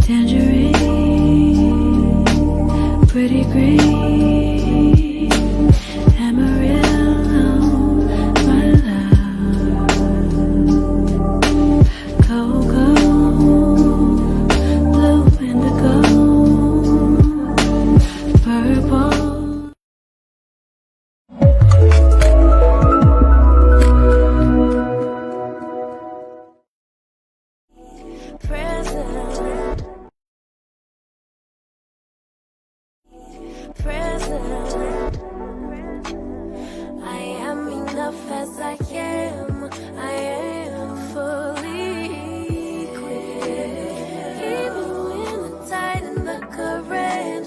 Tangerine, pretty green, Amarillo, my love. Cocoa, blue indigo, purple. Present. I am enough as I am. I am fully equipped. Even when the tide and the current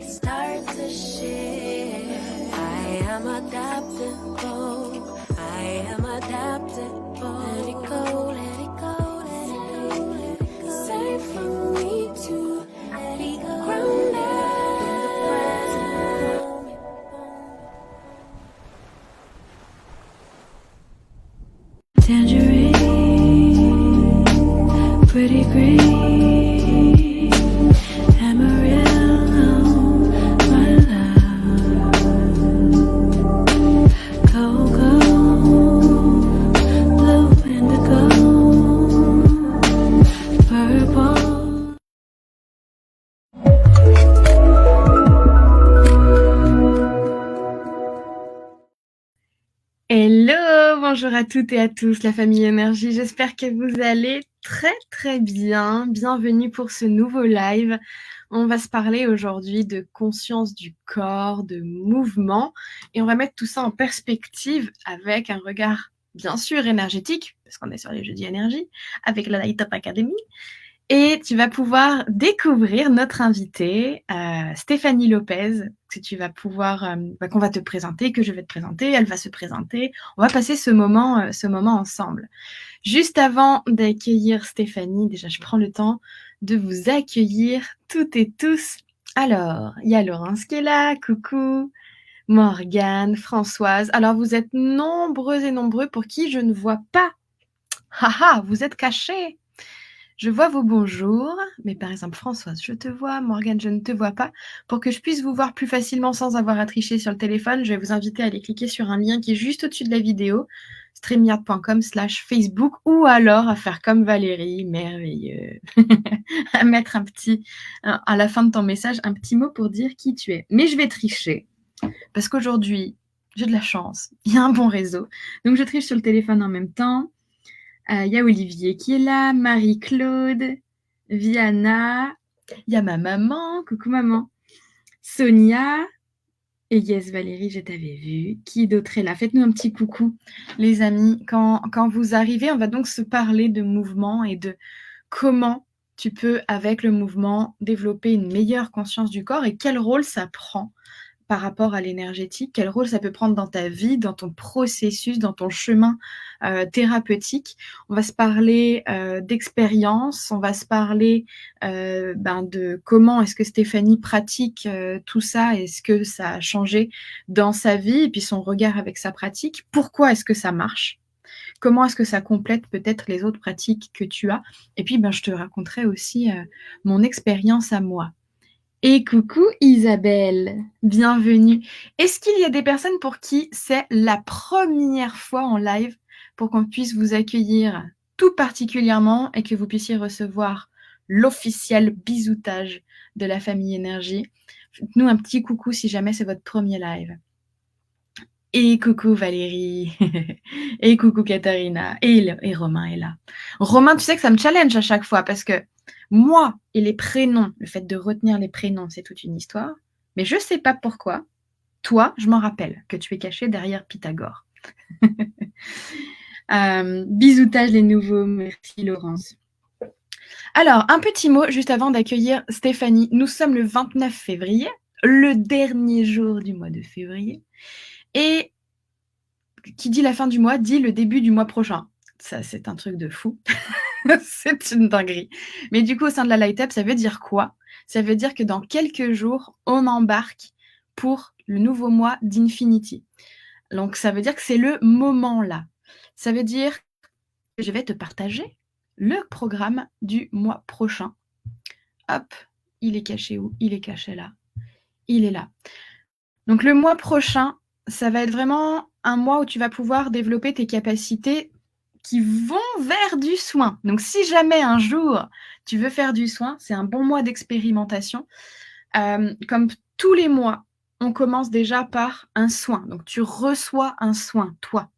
start to shift, I am adaptable. I am adaptable. Let it go, let it go, let it go, let it go. Safe for me to let it go. Grounded. Tangerine, pretty green, Amarillo, my love. Cocoa, blue indigo, purple. Hello, bonjour à toutes et à tous, la famille Énergie. J'espère que vous allez très bien. Bienvenue pour ce nouveau live. On va se parler aujourd'hui de conscience du corps, de mouvement, et on va mettre tout ça en perspective avec un regard bien sûr énergétique, parce qu'on est sur les jeudis énergie, avec la Light Up Academy. Et tu vas pouvoir découvrir notre invitée, Stéphanie Lopez, que tu vas pouvoir, qu'on va te présenter, que je vais te présenter. Elle va se présenter. On va passer ce moment ensemble. Juste avant d'accueillir Stéphanie, déjà, je prends le temps de vous accueillir toutes et tous. Alors, il y a Laurence qui est là. Coucou. Morgane, Françoise. Alors, vous êtes nombreux et nombreux pour qui je ne vois pas. Haha, vous êtes cachés. Je vois vos bonjours, mais par exemple, Françoise, je te vois, Morgane, je ne te vois pas. Pour que je puisse vous voir plus facilement sans avoir à tricher sur le téléphone, je vais vous inviter à aller cliquer sur un lien qui est juste au-dessus de la vidéo, streamyard.com/Facebook, ou alors à faire comme Valérie, merveilleux, à mettre à la fin de ton message, un petit mot pour dire qui tu es. Mais je vais tricher, parce qu'aujourd'hui, j'ai de la chance, il y a un bon réseau, donc je triche sur le téléphone en même temps. Il y a Olivier qui est là, Marie-Claude, Viana, il y a ma maman, coucou maman, Sonia, et yes Valérie, je t'avais vu. Qui d'autre est là? Faites-nous un petit coucou, les amis. Quand vous arrivez, on va donc se parler de mouvement et de comment tu peux, avec le mouvement, développer une meilleure conscience du corps et quel rôle ça prend par rapport à l'énergétique, quel rôle ça peut prendre dans ta vie, dans ton processus, dans ton chemin thérapeutique. On va se parler d'expérience, on va se parler de comment est-ce que Stéphanie pratique tout ça, est-ce que ça a changé dans sa vie, et puis son regard avec sa pratique, pourquoi est-ce que ça marche, comment est-ce que ça complète peut-être les autres pratiques que tu as, et puis je te raconterai aussi mon expérience à moi. Et coucou Isabelle, bienvenue. Est-ce qu'il y a des personnes pour qui c'est la première fois en live, pour qu'on puisse vous accueillir tout particulièrement et que vous puissiez recevoir l'officiel bisoutage de la famille Énergie? Faites-nous un petit coucou si jamais c'est votre premier live. Et coucou Valérie, et coucou Katharina, et Romain est là. Romain, tu sais que ça me challenge à chaque fois, parce que moi et les prénoms, le fait de retenir les prénoms, c'est toute une histoire, mais je ne sais pas pourquoi. Toi, je m'en rappelle que tu es caché derrière Pythagore. Bisoutage les nouveaux, merci Laurence. Alors, un petit mot juste avant d'accueillir Stéphanie. Nous sommes le 29 février, le dernier jour du mois de février. Et qui dit la fin du mois, dit le début du mois prochain. Ça, c'est un truc de fou. C'est une dinguerie. Mais du coup, au sein de la Light Up, ça veut dire quoi? Ça veut dire que dans quelques jours, on embarque pour le nouveau mois d'Infinity. Donc, ça veut dire que c'est le moment là. Ça veut dire que je vais te partager le programme du mois prochain. hop, il est caché où? Il est caché là. Il est là. Donc le mois prochain, ça va être vraiment un mois où tu vas pouvoir développer tes capacités qui vont vers du soin. Donc si jamais un jour tu veux faire du soin, c'est un bon mois d'expérimentation. Comme tous les mois, on commence déjà par un soin. Donc tu reçois un soin, toi.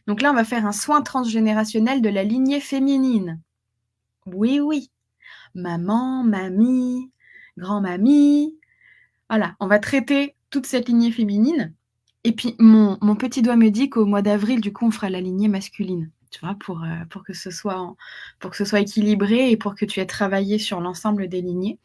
Donc là, on va faire un soin transgénérationnel de la lignée féminine. Oui, oui. Maman, mamie, grand-mamie. Voilà, on va traiter toute cette lignée féminine. Et puis, mon petit doigt me dit qu'au mois d'avril, du coup, on fera la lignée masculine. Tu vois, pour que ce soit équilibré et pour que tu aies travaillé sur l'ensemble des lignées.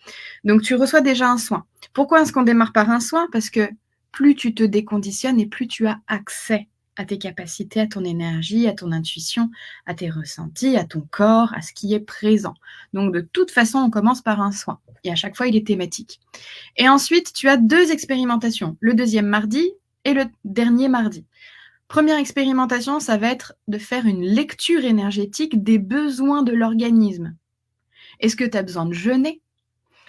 Donc, tu reçois déjà un soin. Pourquoi est-ce qu'on démarre par un soin? Parce que plus tu te déconditionnes et plus tu as accès à tes capacités, à ton énergie, à ton intuition, à tes ressentis, à ton corps, à ce qui est présent. Donc, de toute façon, on commence par un soin. Et à chaque fois, il est thématique. Et ensuite, tu as 2 expérimentations. Le deuxième mardi et le dernier mardi. Première expérimentation, ça va être de faire une lecture énergétique des besoins de l'organisme. Est-ce que tu as besoin de jeûner?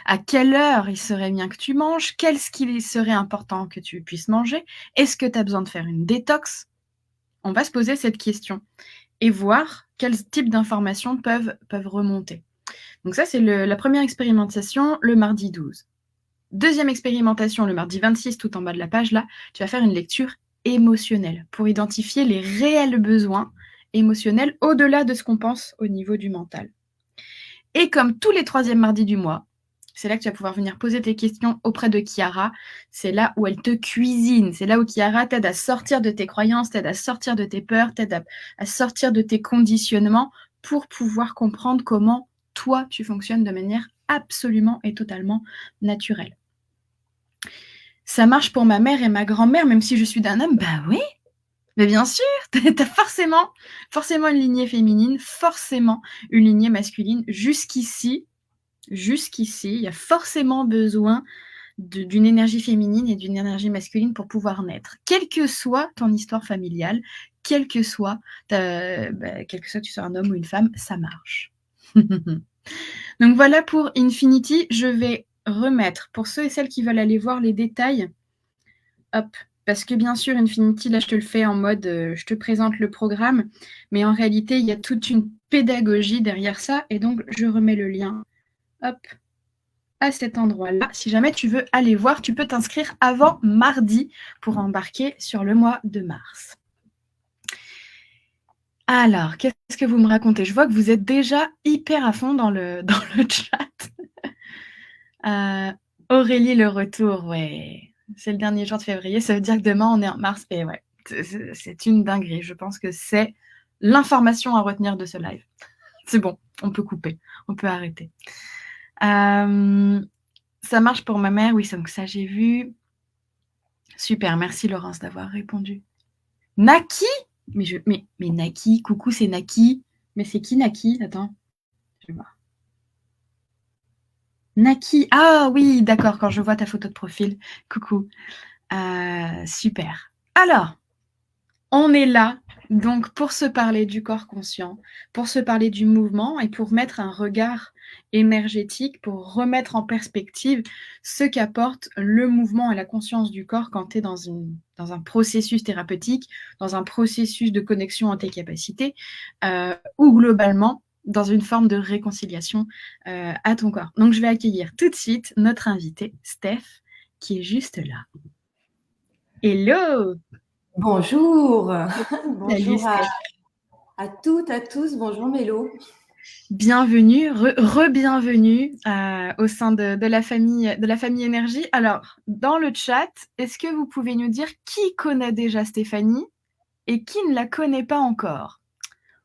À quelle heure il serait bien que tu manges? Qu'est-ce qu'il serait important que tu puisses manger? Est-ce que tu as besoin de faire une détox? On va se poser cette question et voir quels types d'informations peuvent remonter. Donc ça, c'est la première expérimentation, le mardi 12. Deuxième expérimentation, le mardi 26, tout en bas de la page, là, tu vas faire une lecture émotionnelle pour identifier les réels besoins émotionnels au-delà de ce qu'on pense au niveau du mental. Et comme tous les troisièmes mardis du mois, c'est là que tu vas pouvoir venir poser tes questions auprès de Chiara. C'est là où elle te cuisine. C'est là où Chiara t'aide à sortir de tes croyances, t'aide à sortir de tes peurs, t'aide à sortir de tes conditionnements pour pouvoir comprendre comment toi, tu fonctionnes de manière absolument et totalement naturelle. Ça marche pour ma mère et ma grand-mère, même si je suis d'un homme? Bah oui, mais bien sûr, t'as forcément une lignée féminine, forcément une lignée masculine. Jusqu'ici, il y a forcément besoin d'une énergie féminine et d'une énergie masculine pour pouvoir naître. Quelle que soit ton histoire familiale, quel que soit tu sois un homme ou une femme, ça marche. Donc voilà pour Infinity. Je vais remettre, pour ceux et celles qui veulent aller voir les détails, hop, parce que bien sûr, Infinity, là, je te le fais en mode, je te présente le programme, mais en réalité, il y a toute une pédagogie derrière ça, et donc je remets le lien, hop, à cet endroit-là. Si jamais tu veux aller voir, tu peux t'inscrire avant mardi pour embarquer sur le mois de mars. Alors, qu'est-ce que vous me racontez? Je vois que vous êtes déjà hyper à fond dans le chat. Aurélie, le retour, ouais. C'est le dernier jour de février, ça veut dire que demain, on est en mars. Et ouais, c'est une dinguerie. Je pense que c'est l'information à retenir de ce live. C'est bon, on peut couper, on peut arrêter. Ça marche pour ma mère, oui, donc ça j'ai vu. Super, merci Laurence d'avoir répondu. Naki? Mais Naki, coucou, c'est Naki. Mais c'est qui Naki? Attends, je vais voir. Naki, ah oui, d'accord, quand je vois ta photo de profil. Coucou. Super. Alors, on est là, donc, pour se parler du corps conscient, pour se parler du mouvement et pour mettre un regard énergétique, pour remettre en perspective ce qu'apporte le mouvement et la conscience du corps quand tu es dans un processus thérapeutique, dans un processus de connexion à tes capacités, ou globalement dans une forme de réconciliation à ton corps. Donc, je vais accueillir tout de suite notre invitée, Steph, qui est juste là. Hello! Bonjour! Salut, Bonjour à toutes, à tous. Bonjour Mélo. Bienvenue, re-bienvenue au sein de la famille Énergie. Alors, dans le chat, est-ce que vous pouvez nous dire qui connaît déjà Stéphanie et qui ne la connaît pas encore?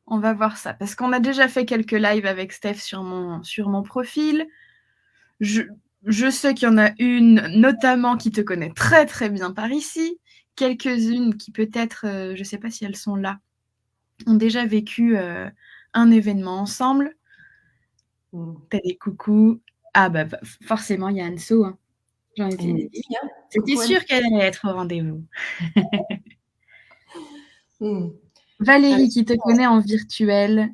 On va voir ça, parce qu'on a déjà fait quelques lives avec Steph sur mon profil. Je sais qu'il y en a une, notamment, qui te connaît très très bien par ici. Quelques-unes qui peut-être, je ne sais pas si elles sont là, ont déjà vécu un événement ensemble. T'as des coucous. Ah bah forcément, il y a Anso. Hein. J'en étais sûre qu'elle allait être au rendez-vous. Valérie, qui te connaît en virtuel.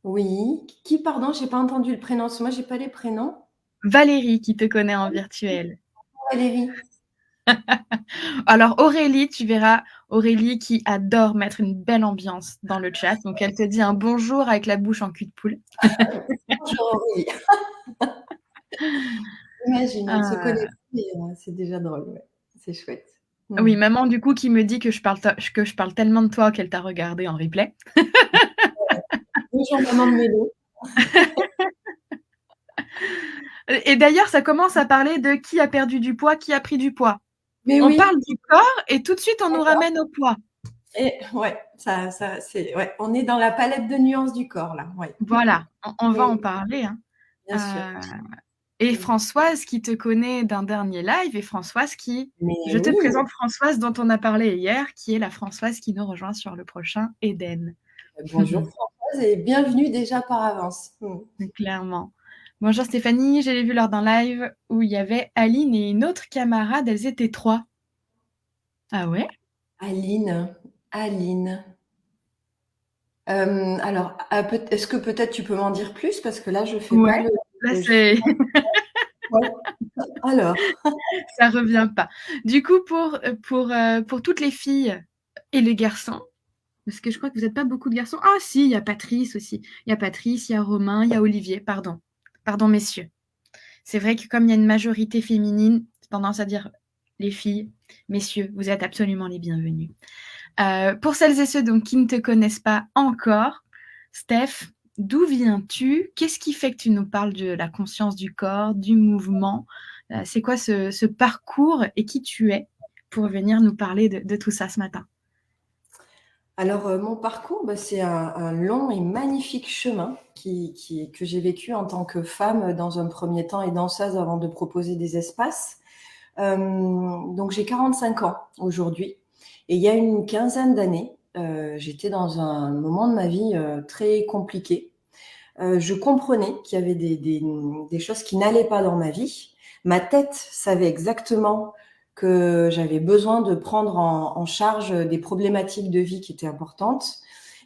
Oui. Qui, pardon, j'ai pas entendu le prénom. Moi, j'ai pas les prénoms. Valérie qui te connaît en virtuel. Valérie. Alors Aurélie, tu verras Aurélie qui adore mettre une belle ambiance dans le chat. Donc elle te dit un bonjour avec la bouche en cul de poule. Bonjour Aurélie. Imagine, on ne se connaît Ah, pas, mais c'est déjà drôle, ouais. C'est chouette. oui, maman du coup qui me dit que je parle tellement de toi qu'elle t'a regardé en replay. Bonjour maman de Mélo. Et d'ailleurs, ça commence à parler de qui a perdu du poids, qui a pris du poids. Mais On oui, parle du corps et tout de suite on nous d'accord. ramène au poids. Et ouais, c'est, ouais, on est dans la palette de nuances du corps là. Ouais. Voilà, on va Oui, en parler, hein. bien sûr. Et Françoise qui te connaît d'un dernier live et Françoise qui Mais je te oui, présente Françoise dont on a parlé hier, qui est la Françoise qui nous rejoint sur le prochain Éden. bonjour Françoise et bienvenue déjà par avance. Clairement. Bonjour Stéphanie, je l'ai vu lors d'un live où il y avait Aline et une autre camarade, elles étaient 3. Ah ouais? Aline. Alors, est-ce que peut-être tu peux m'en dire plus? Parce que là, je fais pas Ouais, là je fais c'est pas ouais. Alors, ça revient pas. Du coup pour toutes les filles et les garçons, parce que je crois que vous êtes pas beaucoup de garçons. Ah si, il y a Patrice aussi. Il y a Patrice, il y a Romain, il y a Olivier, pardon. Pardon messieurs. C'est vrai que comme il y a une majorité féminine, j'ai tendance à dire les filles, messieurs, vous êtes absolument les bienvenus. Pour celles et ceux donc qui ne te connaissent pas encore, Steph, d'où viens-tu? Qu'est-ce qui fait que tu nous parles de la conscience du corps, du mouvement? C'est quoi ce parcours et qui tu es pour venir nous parler de tout ça ce matin? alors, mon parcours, bah, c'est un long et magnifique chemin que j'ai vécu en tant que femme dans un premier temps et danseuse avant de proposer des espaces. Donc j'ai 45 ans aujourd'hui et il y a une quinzaine d'années, j'étais dans un moment de ma vie très compliqué. Je comprenais qu'il y avait des choses qui n'allaient pas dans ma vie. Ma tête savait exactement que j'avais besoin de prendre en charge des problématiques de vie qui étaient importantes.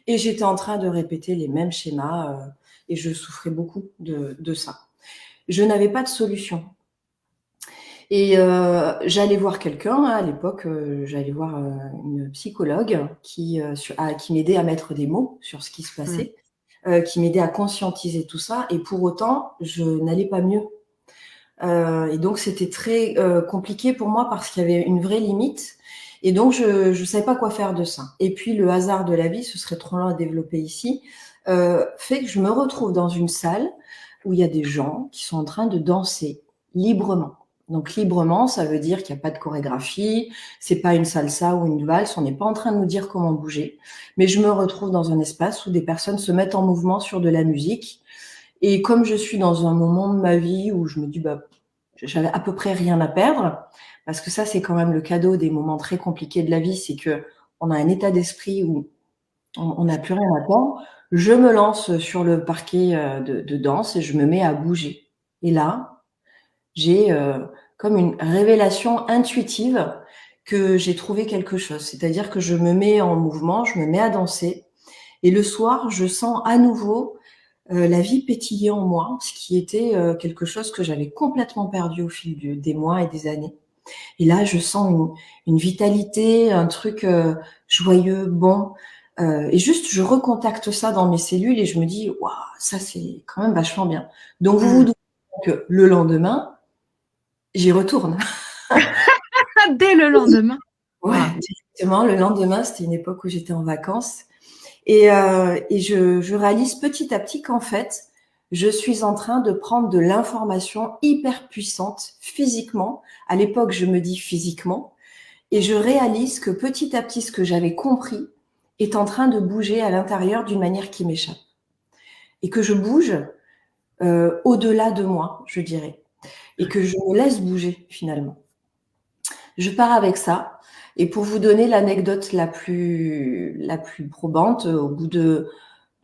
Et j'étais en train de répéter les mêmes schémas et je souffrais beaucoup de ça. Je n'avais pas de solution. Et j'allais voir quelqu'un, hein, à l'époque, j'allais voir une psychologue qui m'aidait à mettre des mots sur ce qui se passait, qui m'aidait à conscientiser tout ça. Et pour autant, je n'allais pas mieux. Et donc, c'était très compliqué pour moi parce qu'il y avait une vraie limite. Et donc, je ne savais pas quoi faire de ça. Et puis, le hasard de la vie, ce serait trop long à développer ici, fait que je me retrouve dans une salle où il y a des gens qui sont en train de danser librement. Donc, librement, ça veut dire qu'il n'y a pas de chorégraphie, c'est pas une salsa ou une valse, on n'est pas en train de nous dire comment bouger. Mais je me retrouve dans un espace où des personnes se mettent en mouvement sur de la musique. Et comme je suis dans un moment de ma vie où je me dis, bah, j'avais à peu près rien à perdre, parce que ça, c'est quand même le cadeau des moments très compliqués de la vie, c'est que on a un état d'esprit où on n'a plus rien à perdre. Je me lance sur le parquet de danse et je me mets à bouger. Et là, j'ai comme une révélation intuitive que j'ai trouvé quelque chose. C'est-à-dire que je me mets en mouvement, je me mets à danser. Et le soir, je sens à nouveau la vie pétillait en moi, ce qui était quelque chose que j'avais complètement perdu au fil des mois et des années. Et là, je sens une vitalité, un truc joyeux, bon. Et juste, je recontacte ça dans mes cellules et je me dis, waouh, ça c'est quand même vachement bien. Donc, vous vous doutez que le lendemain, j'y retourne. Dès le lendemain? Ouais, Waouh. directement. Le lendemain, c'était une époque où j'étais en vacances. Et je réalise petit à petit qu'en fait, je suis en train de prendre de l'information hyper puissante physiquement. À l'époque, je me dis physiquement. Et je réalise que petit à petit, ce que j'avais compris est en train de bouger à l'intérieur d'une manière qui m'échappe. Et que je bouge au-delà de moi, je dirais. Et que je me laisse bouger finalement. Je pars avec ça. Et pour vous donner l'anecdote la plus probante, au bout de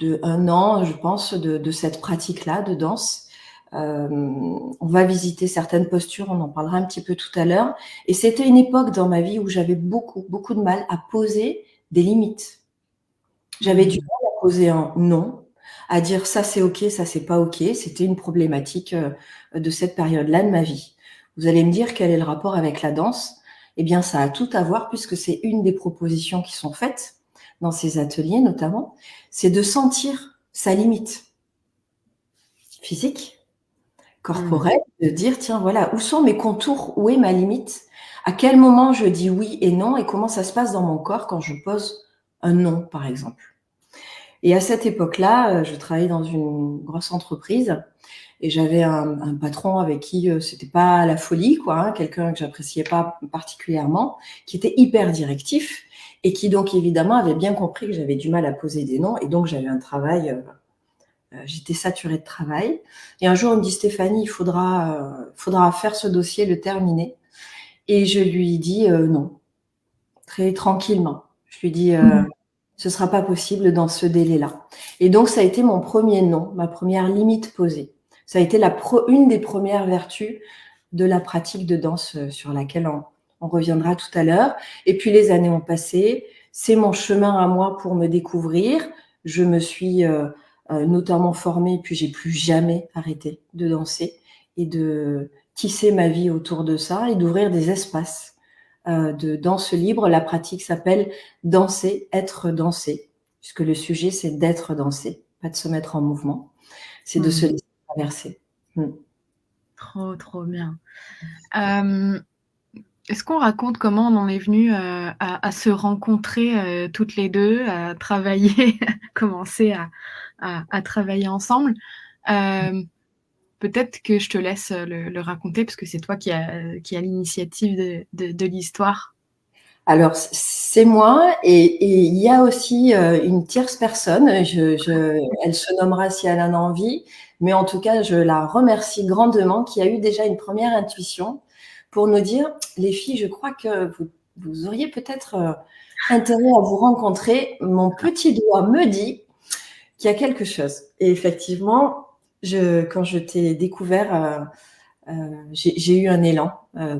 1 an, je pense, de cette pratique-là de danse, on va visiter certaines postures, on en parlera un petit peu tout à l'heure. Et c'était une époque dans ma vie où j'avais beaucoup, beaucoup de mal à poser des limites. J'avais du mal à poser un non, à dire ça c'est ok, ça c'est pas ok. C'était une problématique de cette période-là de ma vie. Vous allez me dire quel est le rapport avec la danse? Eh bien, ça a tout à voir puisque c'est une des propositions qui sont faites dans ces ateliers notamment, c'est de sentir sa limite physique, corporelle, de dire tiens voilà, où sont mes contours, où est ma limite, à quel moment je dis oui et non et comment ça se passe dans mon corps quand je pose un non par exemple. Et à cette époque-là, je travaillais dans une grosse entreprise et j'avais un patron avec qui c'était pas la folie, quoi, hein, quelqu'un que j'appréciais pas particulièrement, qui était hyper directif et qui donc évidemment avait bien compris que j'avais du mal à poser des noms et donc j'avais un travail, j'étais saturée de travail. Et un jour, il me dit Stéphanie, il faudra faire ce dossier, le terminer. Et je lui dis non, très tranquillement. Je lui dis ce sera pas possible dans ce délai-là. Et donc, ça a été mon premier non, ma première limite posée. Ça a été une des premières vertus de la pratique de danse sur laquelle on reviendra tout à l'heure. Et puis, les années ont passé. C'est mon chemin à moi pour me découvrir. Je me suis notamment formée, puis j'ai plus jamais arrêté de danser et de tisser ma vie autour de ça et d'ouvrir des espaces de danse libre. La pratique s'appelle danser, être dansé, puisque le sujet c'est d'être dansé, pas de se mettre en mouvement, c'est de se laisser traverser. Trop bien. Est-ce qu'on raconte comment on en est venu à se rencontrer toutes les deux, à travailler, à commencer à travailler ensemble? Peut-être que je te laisse le raconter parce que c'est toi qui a l'initiative de l'histoire. Alors, c'est moi et il y a aussi une tierce personne. Elle se nommera si elle en a envie, mais en tout cas, je la remercie grandement qui a eu déjà une première intuition pour nous dire, les filles, je crois que vous auriez peut-être intérêt à vous rencontrer. Mon petit doigt me dit qu'il y a quelque chose. Et effectivement, quand je t'ai découvert, j'ai eu un élan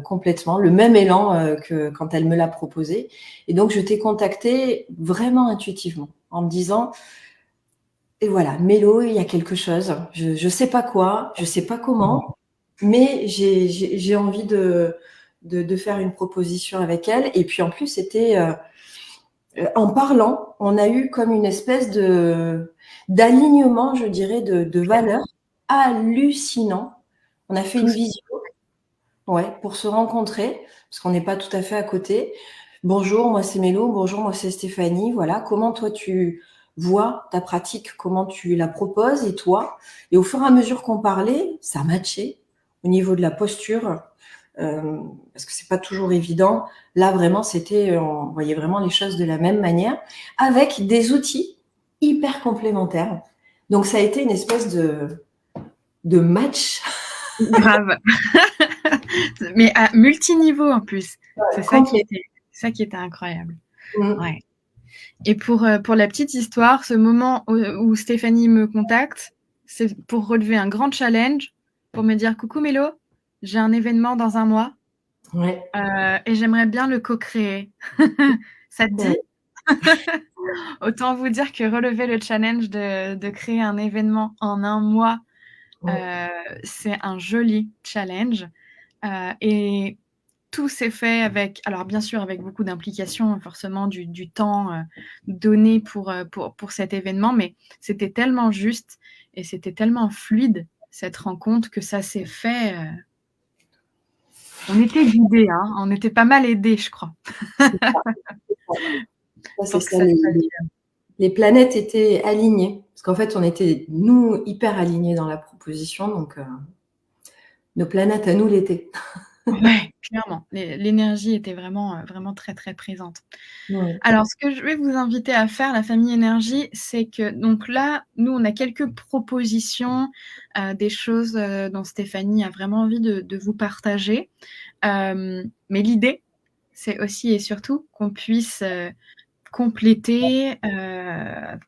complètement, le même élan que quand elle me l'a proposé. Et donc, je t'ai contacté vraiment intuitivement en me disant, et voilà, Mélo, il y a quelque chose. Je sais pas quoi, je sais pas comment, mais j'ai envie de faire une proposition avec elle. Et puis en plus, c'était en parlant, on a eu comme une espèce d'alignement, je dirais, de valeurs hallucinant. On a fait une visio, ouais, pour se rencontrer, parce qu'on n'est pas tout à fait à côté. Bonjour, moi c'est Mélo, bonjour, moi c'est Stéphanie. Voilà, comment toi tu vois ta pratique, comment tu la proposes et toi. Et au fur et à mesure qu'on parlait, ça matchait au niveau de la posture, parce que c'est pas toujours évident. Là vraiment, on voyait vraiment les choses de la même manière, avec des outils hyper complémentaires. Donc ça a été une espèce de match. Grave. Mais à multiniveau en plus. C'est ça qui était incroyable. Ouais. Et pour la petite histoire, ce moment où Stéphanie me contacte, c'est pour relever un grand challenge, pour me dire coucou Mélo, j'ai un événement dans un mois et j'aimerais bien le co-créer. Ça te dit? Autant vous dire que relever le challenge de créer un événement en un mois, c'est un joli challenge. Et tout s'est fait avec, alors bien sûr avec beaucoup d'implications, forcément du temps donné pour cet événement, mais c'était tellement juste et c'était tellement fluide cette rencontre que ça s'est fait. On était guidés, hein, on était pas mal aidés, je crois. C'est ça, les planètes étaient alignées, parce qu'en fait on était, nous, hyper alignés dans la proposition, donc nos planètes à nous l'étaient. Ouais, clairement. L'énergie était vraiment, vraiment très, très présente. Ouais. Alors, ce que je vais vous inviter à faire, la famille énergie, c'est que, donc là, nous, on a quelques propositions, des choses dont Stéphanie a vraiment envie de vous partager. Mais l'idée, c'est aussi et surtout qu'on puisse compléter,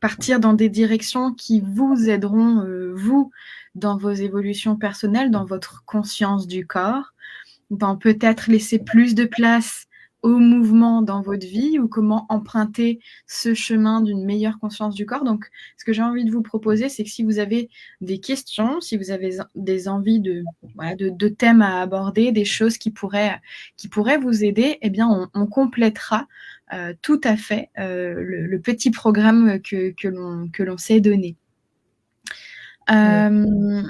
partir dans des directions qui vous aideront, vous, dans vos évolutions personnelles, dans votre conscience du corps, dans peut-être laisser plus de place au mouvement dans votre vie ou comment emprunter ce chemin d'une meilleure conscience du corps. Donc, ce que j'ai envie de vous proposer, c'est que si vous avez des questions, si vous avez des envies de thèmes à aborder, des choses qui pourraient vous aider, eh bien, on complétera tout à fait le petit programme que l'on s'est donné. On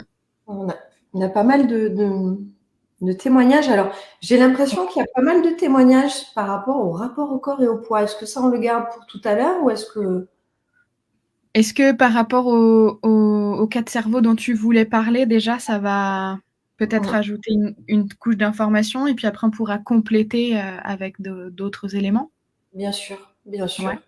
a pas mal de témoignages. Alors, j'ai l'impression qu'il y a pas mal de témoignages par rapport au rapport au corps et au poids. Est-ce que ça, on le garde pour tout à l'heure ou est-ce que par rapport au cas de cerveau dont tu voulais parler, déjà, ça va peut-être ajouter une couche d'information et puis après, on pourra compléter avec d'autres éléments? Bien sûr, bien sûr. Ouais.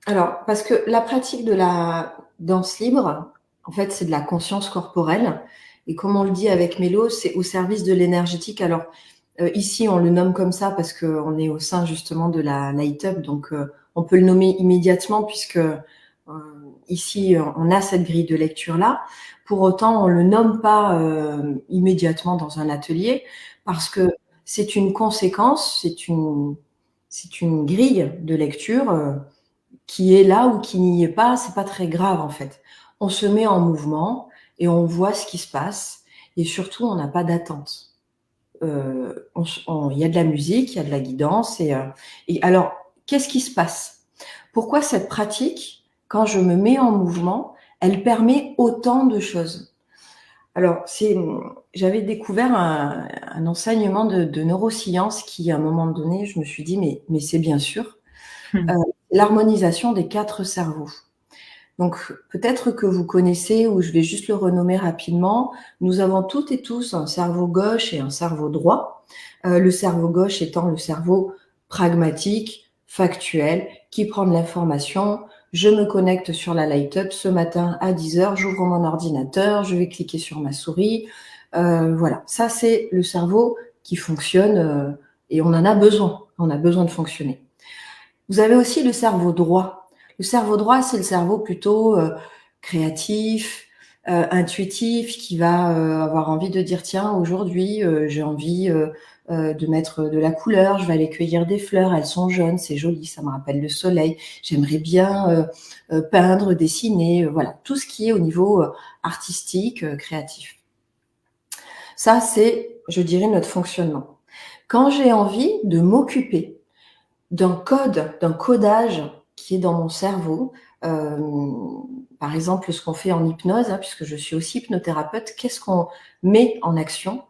Alors, parce que la pratique de la danse libre, en fait, c'est de la conscience corporelle. Et comme on le dit avec Mélo, c'est au service de l'énergétique. Alors, ici, on le nomme comme ça parce qu'on est au sein justement de la Light Up. Donc, on peut le nommer immédiatement puisque ici, on a cette grille de lecture-là. Pour autant, on ne le nomme pas immédiatement dans un atelier parce que c'est une conséquence, c'est une grille de lecture qui est là ou qui n'y est pas, c'est pas très grave en fait. On se met en mouvement et on voit ce qui se passe et surtout on n'a pas d'attente. Il y a de la musique, il y a de la guidance et alors qu'est-ce qui se passe? Pourquoi cette pratique, quand je me mets en mouvement, elle permet autant de choses? Alors, j'avais découvert un enseignement de neurosciences qui, à un moment donné, je me suis dit, mais c'est bien sûr, l'harmonisation des 4 cerveaux. Donc, peut-être que vous connaissez, ou je vais juste le renommer rapidement, nous avons toutes et tous un cerveau gauche et un cerveau droit. Le cerveau gauche étant le cerveau pragmatique, factuel, qui prend de l'information. Je me connecte sur la Light Up ce matin à 10h, j'ouvre mon ordinateur, je vais cliquer sur ma souris. Voilà, ça c'est le cerveau qui fonctionne et on en a besoin. On a besoin de fonctionner. Vous avez aussi le cerveau droit. Le cerveau droit, c'est le cerveau plutôt créatif, intuitif, qui va avoir envie de dire tiens, aujourd'hui, j'ai envie de mettre de la couleur, je vais aller cueillir des fleurs, elles sont jaunes, c'est joli, ça me rappelle le soleil. J'aimerais bien peindre, dessiner, voilà, tout ce qui est au niveau artistique, créatif. Ça, c'est, je dirais, notre fonctionnement. Quand j'ai envie de m'occuper d'un codage qui est dans mon cerveau. Par exemple, ce qu'on fait en hypnose, puisque je suis aussi hypnothérapeute, qu'est-ce qu'on met en action?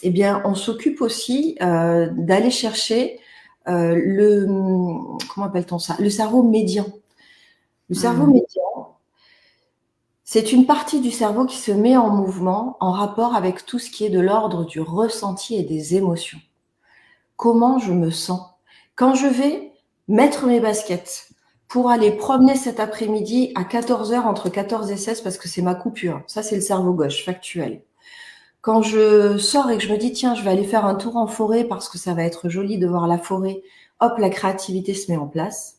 Eh bien, on s'occupe aussi d'aller chercher comment appelle-t-on ça? Le cerveau médian. Le cerveau médian, c'est une partie du cerveau qui se met en mouvement en rapport avec tout ce qui est de l'ordre du ressenti et des émotions. Comment je me sens? Quand je vais mettre mes baskets pour aller promener cet après-midi à 14h, entre 14 et 16, parce que c'est ma coupure. Ça, c'est le cerveau gauche, factuel. Quand je sors et que je me dis, tiens, je vais aller faire un tour en forêt parce que ça va être joli de voir la forêt, hop, la créativité se met en place.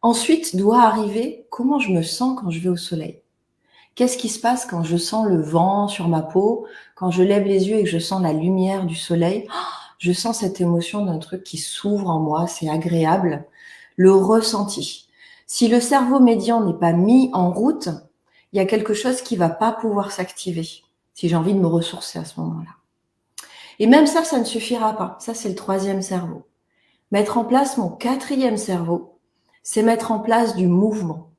Ensuite, doit arriver comment je me sens quand je vais au soleil. Qu'est-ce qui se passe quand je sens le vent sur ma peau, quand je lève les yeux et que je sens la lumière du soleil? Je sens cette émotion d'un truc qui s'ouvre en moi, c'est agréable. Le ressenti. Si le cerveau médian n'est pas mis en route, il y a quelque chose qui va pas pouvoir s'activer si j'ai envie de me ressourcer à ce moment-là. Et même ça ne suffira pas. Ça, c'est le 3e cerveau. Mettre en place mon 4e cerveau, c'est mettre en place du mouvement.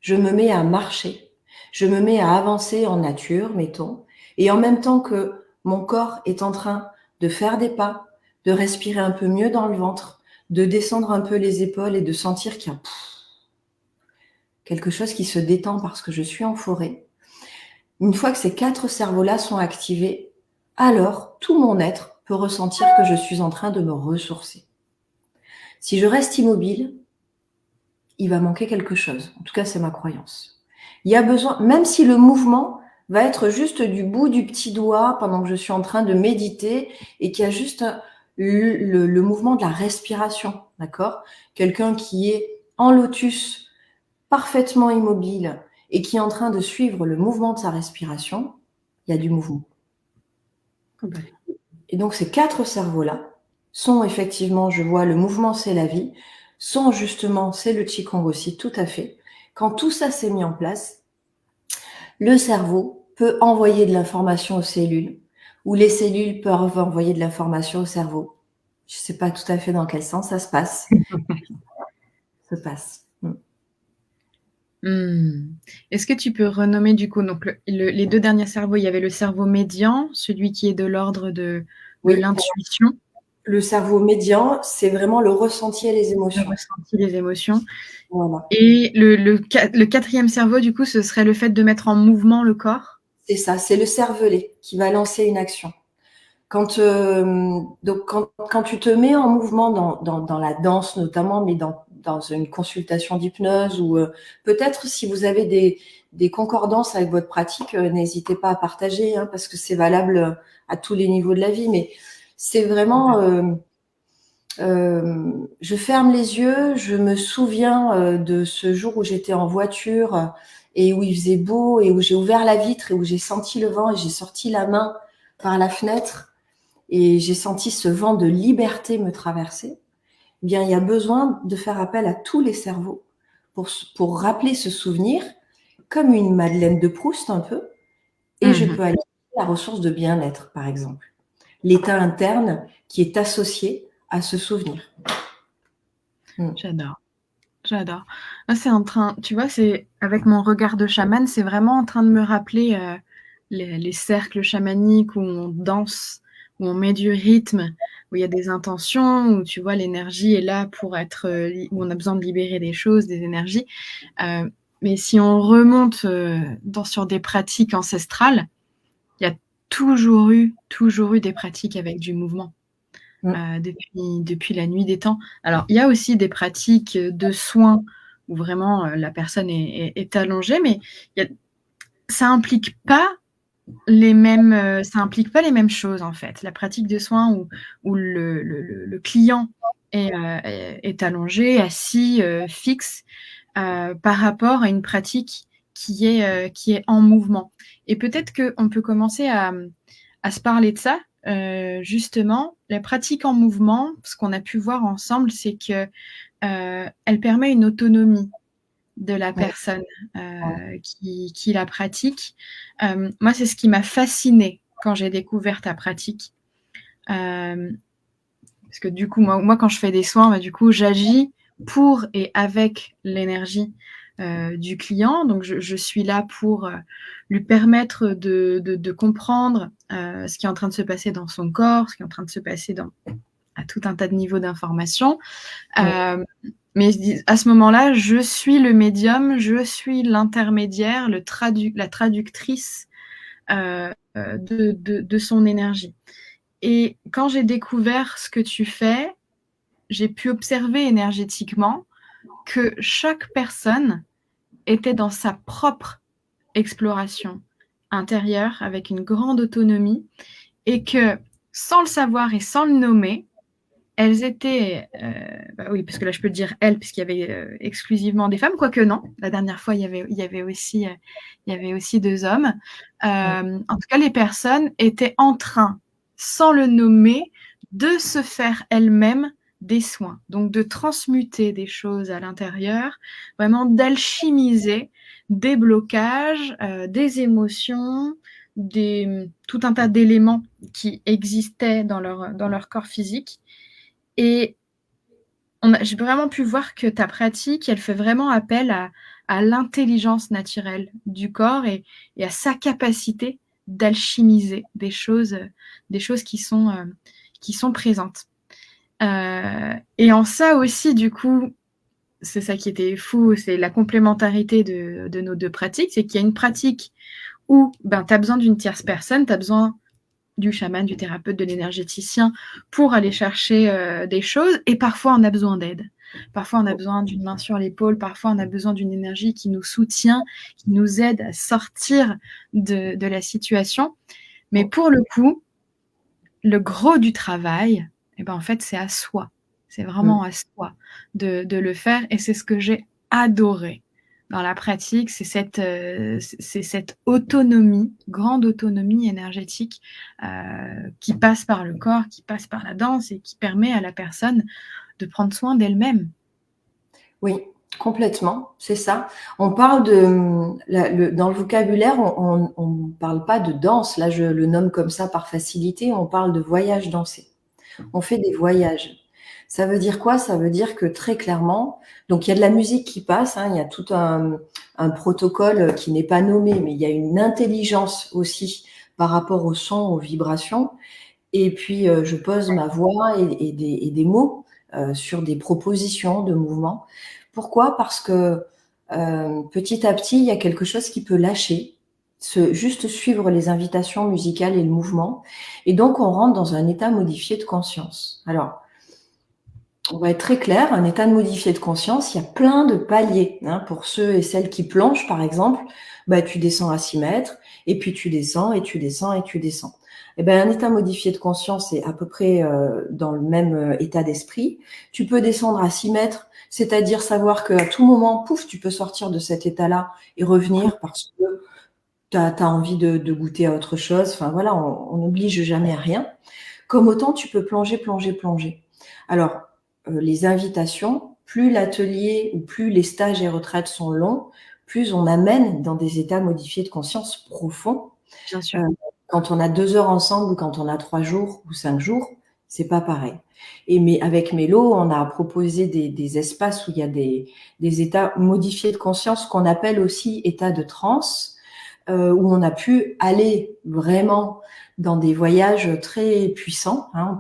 Je me mets à marcher. Je me mets à avancer en nature, mettons, et en même temps que mon corps est en train de faire des pas, de respirer un peu mieux dans le ventre, de descendre un peu les épaules et de sentir qu'il y a quelque chose qui se détend parce que je suis en forêt. Une fois que ces 4 cerveaux-là sont activés, alors tout mon être peut ressentir que je suis en train de me ressourcer. Si je reste immobile, il va manquer quelque chose. En tout cas, c'est ma croyance. Il y a besoin, même si le mouvement va être juste du bout du petit doigt pendant que je suis en train de méditer et qu'il y a juste le mouvement de la respiration, d'accord? Quelqu'un qui est en lotus, parfaitement immobile et qui est en train de suivre le mouvement de sa respiration, il y a du mouvement. Et donc, ces 4 cerveaux-là, Son, effectivement, je vois le mouvement, c'est la vie. Son, justement, c'est le Qigong aussi, tout à fait. Quand tout ça s'est mis en place, le cerveau peut envoyer de l'information aux cellules, ou les cellules peuvent envoyer de l'information au cerveau. Je ne sais pas tout à fait dans quel sens ça se passe. Ça se passe. Est-ce que tu peux renommer du coup donc les deux derniers cerveaux? Il y avait le cerveau médian, celui qui est de l'ordre de Oui, l'intuition. le cerveau médian, c'est vraiment le ressenti et les Le émotions. ressenti, les émotions. Voilà. Et le quatrième cerveau, du coup, ce serait le fait de mettre en mouvement le corps. C'est ça, c'est le cervelet qui va lancer une action. Quand tu te mets en mouvement dans la danse notamment, mais dans une consultation d'hypnose ou peut-être si vous avez des concordances avec votre pratique, n'hésitez pas à partager, hein, parce que c'est valable à tous les niveaux de la vie. Mais c'est vraiment, je ferme les yeux, je me souviens de ce jour où j'étais en voiture et où il faisait beau et où j'ai ouvert la vitre et où j'ai senti le vent et j'ai sorti la main par la fenêtre. Et j'ai senti ce vent de liberté me traverser. Eh bien, il y a besoin de faire appel à tous les cerveaux pour rappeler ce souvenir, comme une Madeleine de Proust un peu, et je peux aller à la ressource de bien-être, par exemple. L'état interne qui est associé à ce souvenir. J'adore. J'adore. Là, c'est en train, tu vois, c'est avec mon regard de chaman, c'est vraiment en train de me rappeler les cercles chamaniques où on danse, où on met du rythme, où il y a des intentions, où tu vois, l'énergie est là pour être, où on a besoin de libérer des choses, des énergies. Mais si on remonte sur des pratiques ancestrales, il y a toujours eu des pratiques avec du mouvement. Depuis la nuit des temps. Alors, il y a aussi des pratiques de soins où vraiment la personne est allongée, mais ça implique pas ça implique pas les mêmes choses en fait. La pratique de soins où le client est allongé, assis, fixe, par rapport à une pratique qui est en mouvement. Et peut-être qu'on peut commencer à se parler de ça. Justement, la pratique en mouvement, ce qu'on a pu voir ensemble, c'est que elle permet une autonomie de la personne qui la pratique. Moi, c'est ce qui m'a fascinée quand j'ai découvert ta pratique. Parce que du coup, moi, quand je fais des soins, bah, du coup, j'agis pour et avec l'énergie du client. Donc, je suis là pour lui permettre de comprendre ce qui est en train de se passer dans son corps, ce qui est en train de se passer à tout un tas de niveaux d'information. Mais à ce moment-là, je suis le médium, je suis l'intermédiaire, la traductrice de son énergie. Et quand j'ai découvert ce que tu fais, j'ai pu observer énergétiquement que chaque personne était dans sa propre exploration intérieure avec une grande autonomie et que sans le savoir et sans le nommer, elles étaient, oui, parce que là je peux dire elles, puisqu'il y avait exclusivement des femmes, quoique non, la dernière fois il y avait aussi deux hommes. En tout cas, les personnes étaient en train, sans le nommer, de se faire elles-mêmes des soins, donc de transmuter des choses à l'intérieur, vraiment d'alchimiser des blocages, des émotions, tout un tas d'éléments qui existaient dans leur corps physique. Et j'ai vraiment pu voir que ta pratique, elle fait vraiment appel à l'intelligence naturelle du corps et à sa capacité d'alchimiser des choses qui sont présentes. Et en ça aussi, du coup, c'est ça qui était fou, c'est la complémentarité de nos deux pratiques, c'est qu'il y a une pratique où tu as besoin d'une tierce personne, tu as besoin du chaman, du thérapeute, de l'énergéticien pour aller chercher des choses. Et parfois, on a besoin d'aide. Parfois, on a besoin d'une main sur l'épaule. Parfois, on a besoin d'une énergie qui nous soutient, qui nous aide à sortir de la situation. Mais pour le coup, le gros du travail, en fait, c'est à soi. C'est vraiment à soi de le faire. Et c'est ce que j'ai adoré dans la pratique, c'est cette autonomie, grande autonomie énergétique qui passe par le corps, qui passe par la danse et qui permet à la personne de prendre soin d'elle-même. Oui, complètement, c'est ça. On parle dans le vocabulaire, on parle pas de danse, là je le nomme comme ça par facilité, on parle de voyage dansé. On fait des voyages. Ça veut dire quoi? Ça veut dire que très clairement, donc il y a de la musique qui passe, hein, il y a tout un protocole qui n'est pas nommé, mais il y a une intelligence aussi par rapport au son, aux vibrations. Et puis je pose ma voix et des mots sur des propositions de mouvements. Pourquoi? Parce que petit à petit, il y a quelque chose qui peut lâcher, juste suivre les invitations musicales et le mouvement. Et donc, on rentre dans un état modifié de conscience. Alors, on va être très clair, un état de modifié de conscience, il y a plein de paliers. Hein, pour ceux et celles qui plongent, par exemple, bah, tu descends à 6 mètres, et puis tu descends, et tu descends, et tu descends. Eh ben, un état modifié de conscience, c'est à peu près dans le même état d'esprit. Tu peux descendre à 6 mètres, c'est-à-dire savoir qu'à tout moment, pouf, tu peux sortir de cet état-là et revenir parce que tu as envie de goûter à autre chose. Enfin voilà, on n'oblige jamais à rien. Comme autant, tu peux plonger, plonger, plonger. Alors, les invitations, plus l'atelier ou plus les stages et retraites sont longs, plus on amène dans des états modifiés de conscience profonds. Bien sûr. Quand on a 2 heures ensemble ou quand on a 3 jours ou 5 jours, c'est pas pareil. Mais avec Mélo, on a proposé des espaces où il y a des états modifiés de conscience qu'on appelle aussi états de transe, où on a pu aller vraiment dans des voyages très puissants. Hein,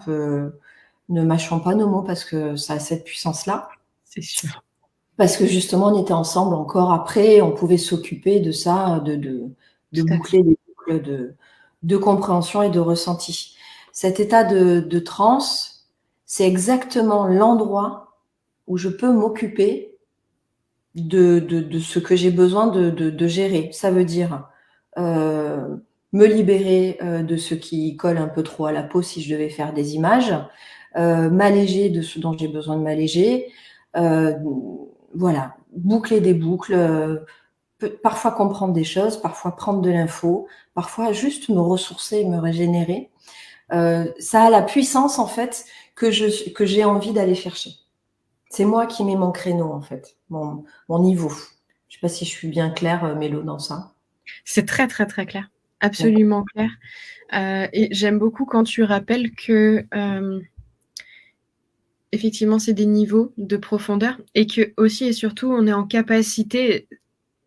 ne mâchons pas nos mots parce que ça a cette puissance-là. C'est sûr. Parce que justement, on était ensemble encore après, on pouvait s'occuper de ça, de boucler des boucles de compréhension et de ressenti. Cet état de transe, c'est exactement l'endroit où je peux m'occuper de ce que j'ai besoin de gérer. Ça veut dire me libérer de ce qui colle un peu trop à la peau si je devais faire des images, m'alléger de ce dont j'ai besoin de m'alléger, voilà, boucler des boucles, parfois comprendre des choses, parfois prendre de l'info, parfois juste me ressourcer, me régénérer. Ça a la puissance en fait que j'ai envie d'aller chercher. C'est moi qui mets mon créneau en fait, mon niveau. Je sais pas si je suis bien claire, Mélo, dans ça. C'est très, très, très clair. Absolument clair. Et j'aime beaucoup quand tu rappelles que effectivement, c'est des niveaux de profondeur et que aussi et surtout, on est en capacité,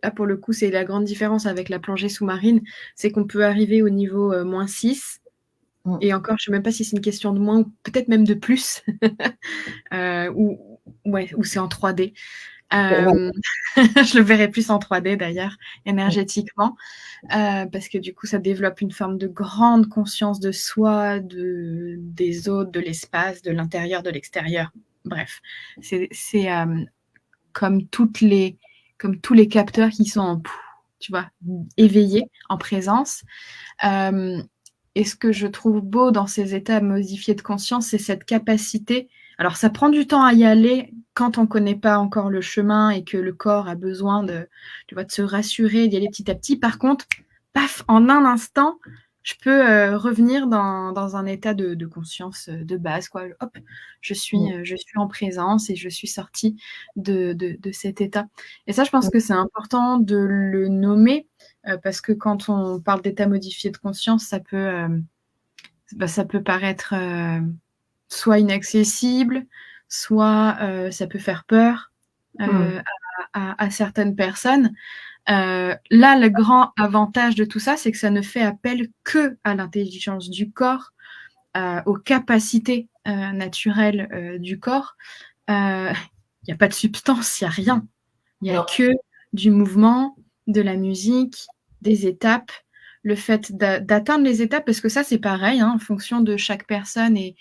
là pour le coup, c'est la grande différence avec la plongée sous-marine, c'est qu'on peut arriver au niveau -6 et encore, je ne sais même pas si c'est une question de moins ou peut-être même de plus, ou c'est en 3D. Je le verrais plus en 3D d'ailleurs, énergétiquement, parce que du coup, ça développe une forme de grande conscience de soi, des autres, de l'espace, de l'intérieur, de l'extérieur. Bref, c'est comme tous les capteurs qui sont, tu vois, éveillés, en présence. Et ce que je trouve beau dans ces états modifiés de conscience, c'est cette capacité. Alors, ça prend du temps à y aller quand on ne connaît pas encore le chemin et que le corps a besoin de se rassurer, d'y aller petit à petit. Par contre, paf, en un instant, je peux revenir dans un état de conscience de base, quoi. Hop, je suis en présence et je suis sortie de cet état. Et ça, je pense que c'est important de le nommer parce que quand on parle d'état modifié de conscience, ça peut paraître soit inaccessible, soit ça peut faire peur à certaines personnes. Là, le grand avantage de tout ça, c'est que ça ne fait appel que à l'intelligence du corps, aux capacités naturelles du corps. Il n'y a pas de substance, il n'y a rien. Il n'y a que du mouvement, de la musique, des étapes, le fait d'atteindre les étapes, parce que ça, c'est pareil, hein, en fonction de chaque personne et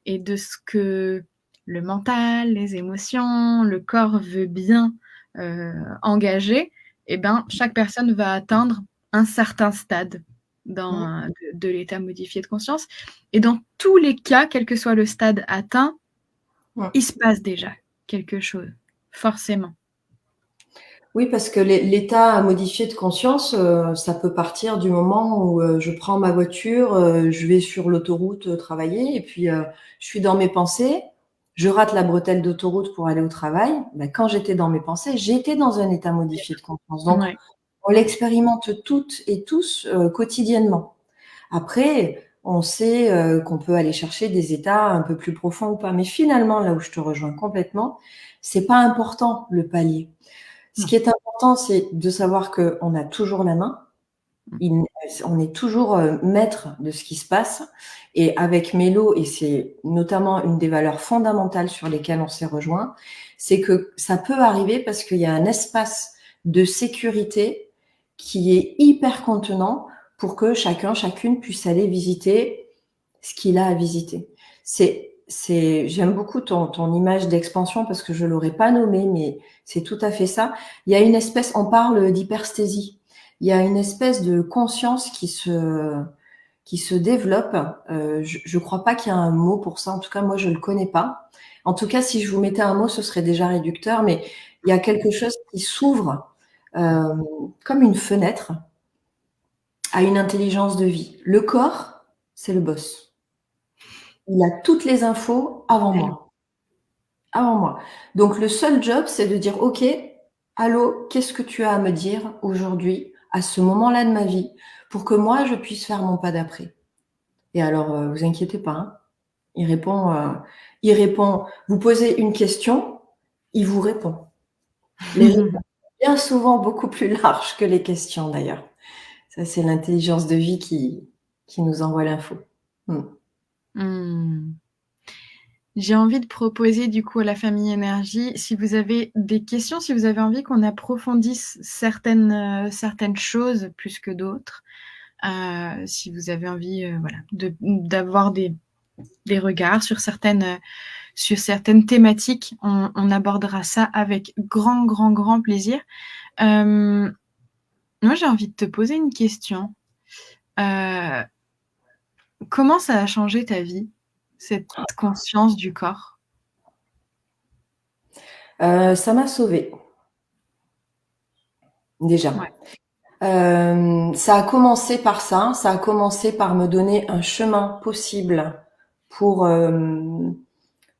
de ce que le mental, les émotions, le corps veut bien engager, et ben, chaque personne va atteindre un certain stade de l'état modifié de conscience. Et dans tous les cas, quel que soit le stade atteint, il se passe déjà quelque chose, forcément. Oui, parce que l'état modifié de conscience, ça peut partir du moment où je prends ma voiture, je vais sur l'autoroute travailler et puis je suis dans mes pensées, je rate la bretelle d'autoroute pour aller au travail. Ben, quand j'étais dans mes pensées, j'étais dans un état modifié de conscience. Donc, Ouais. on l'expérimente toutes et tous quotidiennement. Après, on sait qu'on peut aller chercher des états un peu plus profonds ou pas. Mais finalement, là où je te rejoins complètement, c'est pas important le palier. Ce Non. qui est important, c'est de savoir qu'on a toujours la main. On est toujours maître de ce qui se passe. Et avec Mélo, et c'est notamment une des valeurs fondamentales sur lesquelles on s'est rejoint, c'est que ça peut arriver parce qu'il y a un espace de sécurité qui est hyper contenant pour que chacun, chacune puisse aller visiter ce qu'il a à visiter. J'aime beaucoup ton image d'expansion parce que je l'aurais pas nommé, mais c'est tout à fait ça. Il y a une espèce, on parle d'hypersthésie. Il y a une espèce de conscience qui se développe. Je crois pas qu'il y a un mot pour ça. En tout cas, moi, je le connais pas. En tout cas, si je vous mettais un mot, ce serait déjà réducteur, mais il y a quelque chose qui s'ouvre euh, comme une fenêtre à une intelligence de vie. Le corps, c'est le boss. Il a toutes les infos avant moi. Avant moi. Donc, le seul job, c'est de dire, OK, allô, qu'est-ce que tu as à me dire aujourd'hui, à ce moment-là de ma vie, pour que moi, je puisse faire mon pas d'après. Et alors, vous inquiétez pas, hein, il répond, vous posez une question, il vous répond. Les réponses sont bien souvent beaucoup plus larges que les questions, d'ailleurs. Ça, c'est l'intelligence de vie qui nous envoie l'info. Hmm. J'ai envie de proposer du coup à la famille énergie, si vous avez des questions, si vous avez envie qu'on approfondisse certaines choses plus que d'autres, si vous avez envie voilà, d'avoir des regards sur certaines thématiques, on abordera ça avec grand, grand, grand plaisir. Moi, j'ai envie de te poser une question. Comment ça a changé ta vie, cette conscience du corps? Ça m'a sauvée, déjà. Ouais. Ça a commencé par ça. Ça a commencé par me donner un chemin possible pour,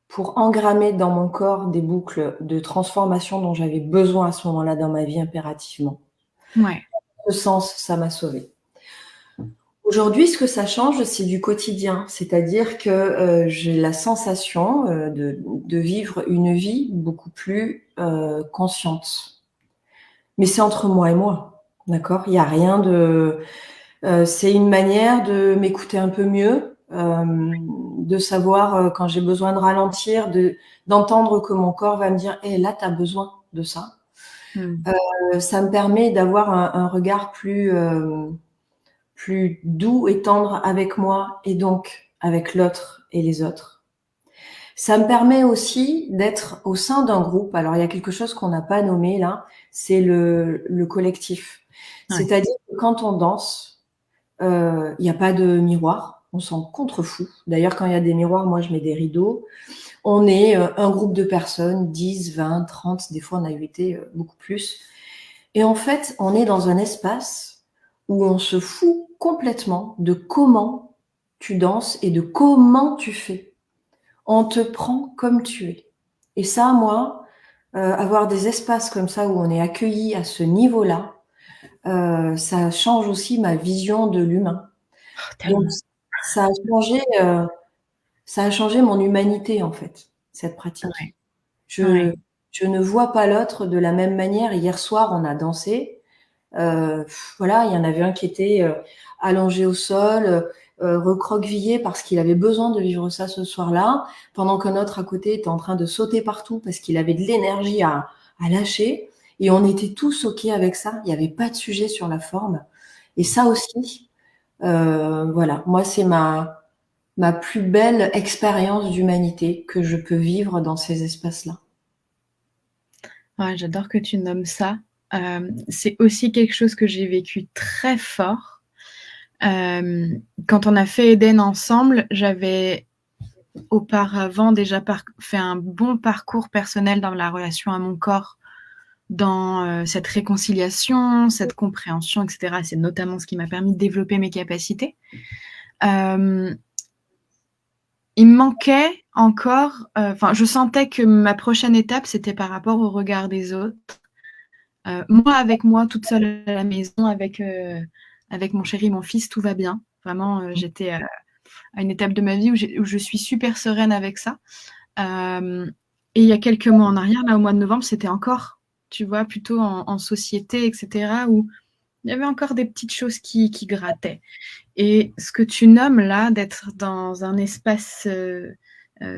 pour engrammer dans mon corps des boucles de transformation dont j'avais besoin à ce moment-là dans ma vie impérativement. Ouais. En ce sens, ça m'a sauvée. Aujourd'hui, ce que ça change, c'est du quotidien. C'est-à-dire que j'ai la sensation de vivre une vie beaucoup plus consciente. Mais c'est entre moi et moi, d'accord? Il n'y a rien de... c'est une manière de m'écouter un peu mieux, de savoir quand j'ai besoin de ralentir, d'entendre que mon corps va me dire « là, tu as besoin de ça Hmm. ». Ça me permet d'avoir un regard plus doux et tendre avec moi et donc avec l'autre et les autres. Ça me permet aussi d'être au sein d'un groupe. Alors, il y a quelque chose qu'on n'a pas nommé là, c'est le collectif. Ouais. C'est-à-dire que quand on danse, il n'y a pas de miroir, on s'en contrefout. D'ailleurs, quand il y a des miroirs, moi, je mets des rideaux. On est un groupe de personnes, 10, 20, 30, des fois, on a eu été beaucoup plus. Et en fait, on est dans un espace où on se fout complètement de comment tu danses et de comment tu fais. On te prend comme tu es. Et ça, moi, avoir des espaces comme ça où on est accueilli à ce niveau-là, ça change aussi ma vision de l'humain. Oh, Donc, tellement. ça a changé, ça a changé mon humanité, en fait, cette pratique. Ouais. Je, Ouais. je ne vois pas l'autre de la même manière. Hier soir, on a dansé. Voilà, il y en avait un qui était allongé au sol, recroquevillé parce qu'il avait besoin de vivre ça ce soir-là, pendant qu'un autre à côté était en train de sauter partout parce qu'il avait de l'énergie à lâcher. Et on était tous OK avec ça. Il n'y avait pas de sujet sur la forme. Et ça aussi, voilà, moi, c'est ma plus belle expérience d'humanité que je peux vivre dans ces espaces-là. Ouais, j'adore que tu nommes ça. C'est aussi quelque chose que j'ai vécu très fort. Quand on a fait Eden ensemble, j'avais auparavant déjà fait un bon parcours personnel dans la relation à mon corps dans cette réconciliation, cette compréhension, etc. C'est notamment ce qui m'a permis de développer mes capacités. Il me manquait encore, je sentais que ma prochaine étape, c'était par rapport au regard des autres. Moi, avec moi, toute seule à la maison, avec mon chéri, mon fils, tout va bien. Vraiment, j'étais à une étape de ma vie où je suis super sereine avec ça. Et il y a quelques mois en arrière, là, au mois de novembre, c'était encore, tu vois, plutôt en société, etc., où il y avait encore des petites choses qui grattaient. Et ce que tu nommes là, d'être dans un espace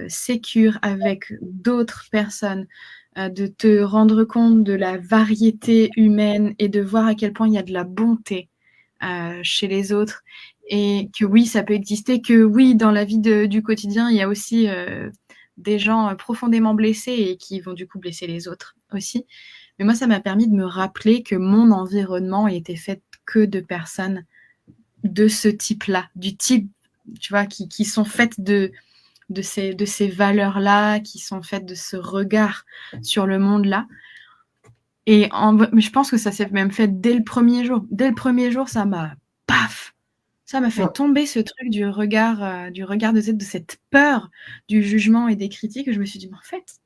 sécure avec d'autres personnes, de te rendre compte de la variété humaine et de voir à quel point il y a de la bonté chez les autres, et que oui, ça peut exister, que oui, dans la vie du quotidien, il y a aussi des gens profondément blessés et qui vont du coup blesser les autres aussi. Mais moi, ça m'a permis de me rappeler que mon environnement était fait que de personnes de ce type-là, du type, tu vois, qui sont faites de ces valeurs-là, qui sont faites de ce regard sur le monde-là. Mais je pense que ça s'est même fait dès le premier jour. Dès le premier jour, ça m'a fait tomber ce truc du regard de cette peur du jugement et des critiques. Je me suis dit, mais en fait,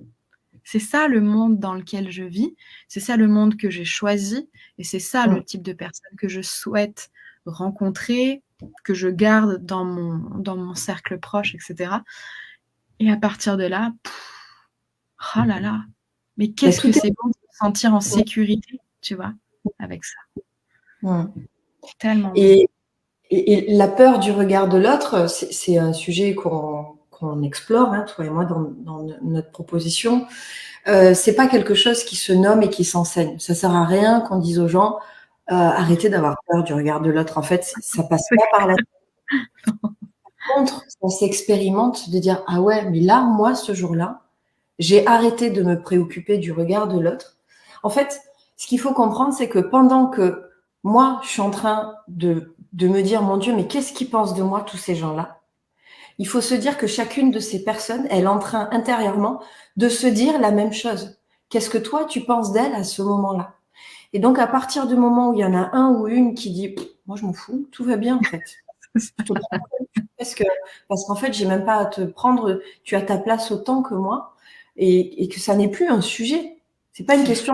c'est ça le monde dans lequel je vis, c'est ça le monde que j'ai choisi, et c'est ça le type de personne que je souhaite rencontrer, que je garde dans mon cercle proche, etc. Et à partir de là, oh là là, mais qu'est-ce que c'est bon de se sentir en sécurité, tu vois, avec ça. Tellement. Et la peur du regard de l'autre, c'est un sujet qu'on explore, hein, toi et moi, dans notre proposition. C'est pas quelque chose qui se nomme et qui s'enseigne. Ça sert à rien qu'on dise aux gens arrêtez d'avoir peur du regard de l'autre. En fait, ça passe pas par là. Par contre, on s'expérimente de dire ah ouais, mais là, moi, ce jour-là, j'ai arrêté de me préoccuper du regard de l'autre. En fait, ce qu'il faut comprendre, c'est que pendant que moi, je suis en train de me dire, mon Dieu, mais qu'est-ce qu'ils pensent de moi, tous ces gens-là? Il faut se dire que chacune de ces personnes, elle est en train intérieurement de se dire la même chose. Qu'est-ce que toi, tu penses d'elle à ce moment-là? Et donc, à partir du moment où il y en a un ou une qui dit, moi, je m'en fous, tout va bien, en fait. Je te prends parce qu'en fait, j'ai même pas à te prendre, tu as ta place autant que moi, et que ça n'est plus un sujet. C'est pas une question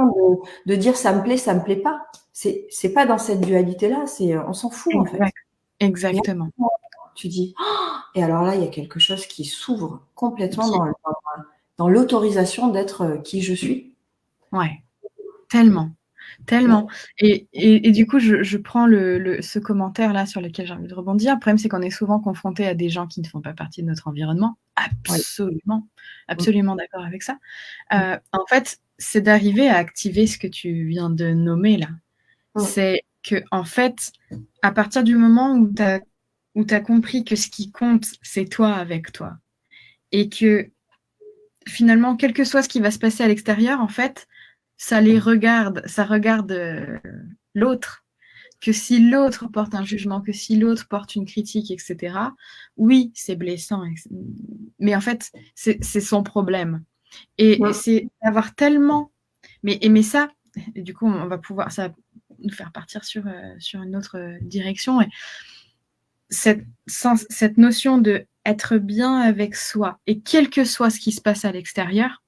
de dire ça me plaît pas. C'est pas dans cette dualité-là, on s'en fout, en fait. Exactement. Tu dis, oh, et alors là, il y a quelque chose qui s'ouvre complètement dans l'autorisation d'être qui je suis. Ouais, tellement. Tellement. Et du coup, je prends ce commentaire-là sur lequel j'ai envie de rebondir. Le problème, c'est qu'on est souvent confronté à des gens qui ne font pas partie de notre environnement. Absolument. Absolument d'accord avec ça. En fait, c'est d'arriver à activer ce que tu viens de nommer là. C'est que, en fait, à partir du moment où tu as compris que ce qui compte, c'est toi avec toi, et que finalement, quel que soit ce qui va se passer à l'extérieur, en fait, ça regarde l'autre. Que si l'autre porte un jugement, que si l'autre porte une critique, etc., oui, c'est blessant. Mais en fait, c'est son problème. Et c'est d'avoir tellement... Mais ça, et du coup, ça va nous faire partir sur une autre direction. Et cette notion de être bien avec soi, et quel que soit ce qui se passe à l'extérieur,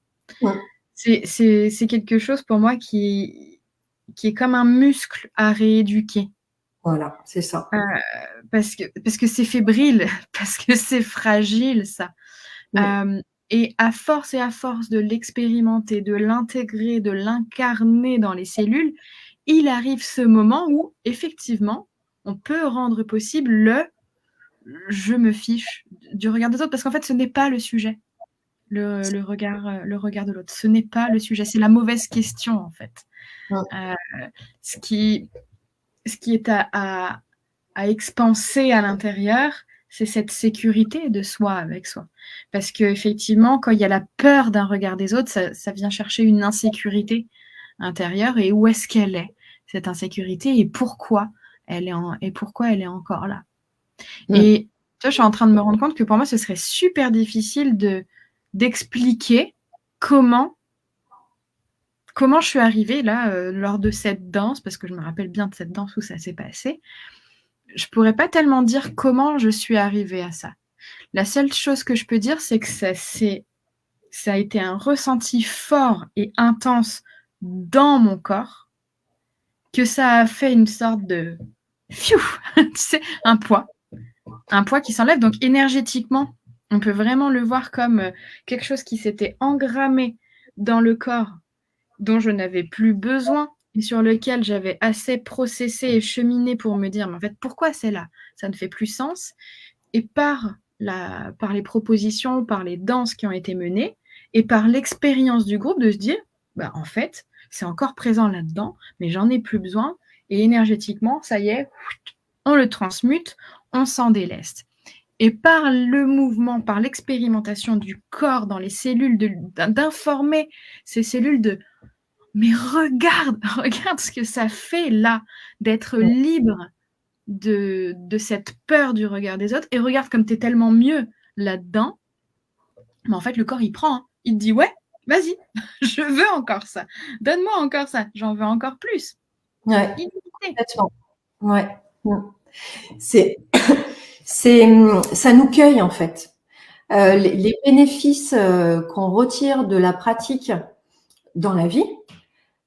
c'est quelque chose pour moi qui est comme un muscle à rééduquer. Voilà, c'est ça. Parce que c'est fébrile, parce que c'est fragile, ça. Et à force de l'expérimenter, de l'intégrer, de l'incarner dans les cellules, il arrive ce moment où, effectivement, on peut rendre possible je me fiche du regard des autres, parce qu'en fait, ce n'est pas le sujet. Le regard de l'autre, ce n'est pas le sujet, c'est la mauvaise question, en fait. Ce qui est à expanser à l'intérieur, c'est cette sécurité de soi avec soi. Parce qu'effectivement, quand il y a la peur d'un regard des autres, ça vient chercher une insécurité intérieure. Et où est-ce qu'elle est, cette insécurité, et pourquoi elle est encore là. Et tu vois, je suis en train de me rendre compte que pour moi, ce serait super difficile d'expliquer comment comment je suis arrivée là, lors de cette danse, parce que je me rappelle bien de cette danse où ça s'est passé. Je pourrais pas tellement dire comment je suis arrivée à ça. La seule chose que je peux dire, c'est que ça a été un ressenti fort et intense dans mon corps, que ça a fait une sorte de fiou, tu sais, un poids qui s'enlève. Donc énergétiquement, on peut vraiment le voir comme quelque chose qui s'était engrammé dans le corps, dont je n'avais plus besoin et sur lequel j'avais assez processé et cheminé pour me dire, mais en fait, pourquoi c'est là? Ça ne fait plus sens. Et par les propositions, par les danses qui ont été menées et par l'expérience du groupe de se dire, bah, en fait, c'est encore présent là-dedans, mais j'en ai plus besoin et énergétiquement, ça y est, on le transmute, on s'en déleste. Et par le mouvement, par l'expérimentation du corps dans les cellules, d'informer ces cellules de mais regarde, regarde ce que ça fait là, d'être libre de cette peur du regard des autres, et regarde comme tu es tellement mieux là-dedans. Mais en fait, le corps, il prend, hein. Il te dit, ouais, vas-y, je veux encore ça. Donne-moi encore ça, j'en veux encore plus. Ouais, Illimité. complètement. Ouais. C'est, ça nous cueille en fait. Les bénéfices qu'on retire de la pratique dans la vie,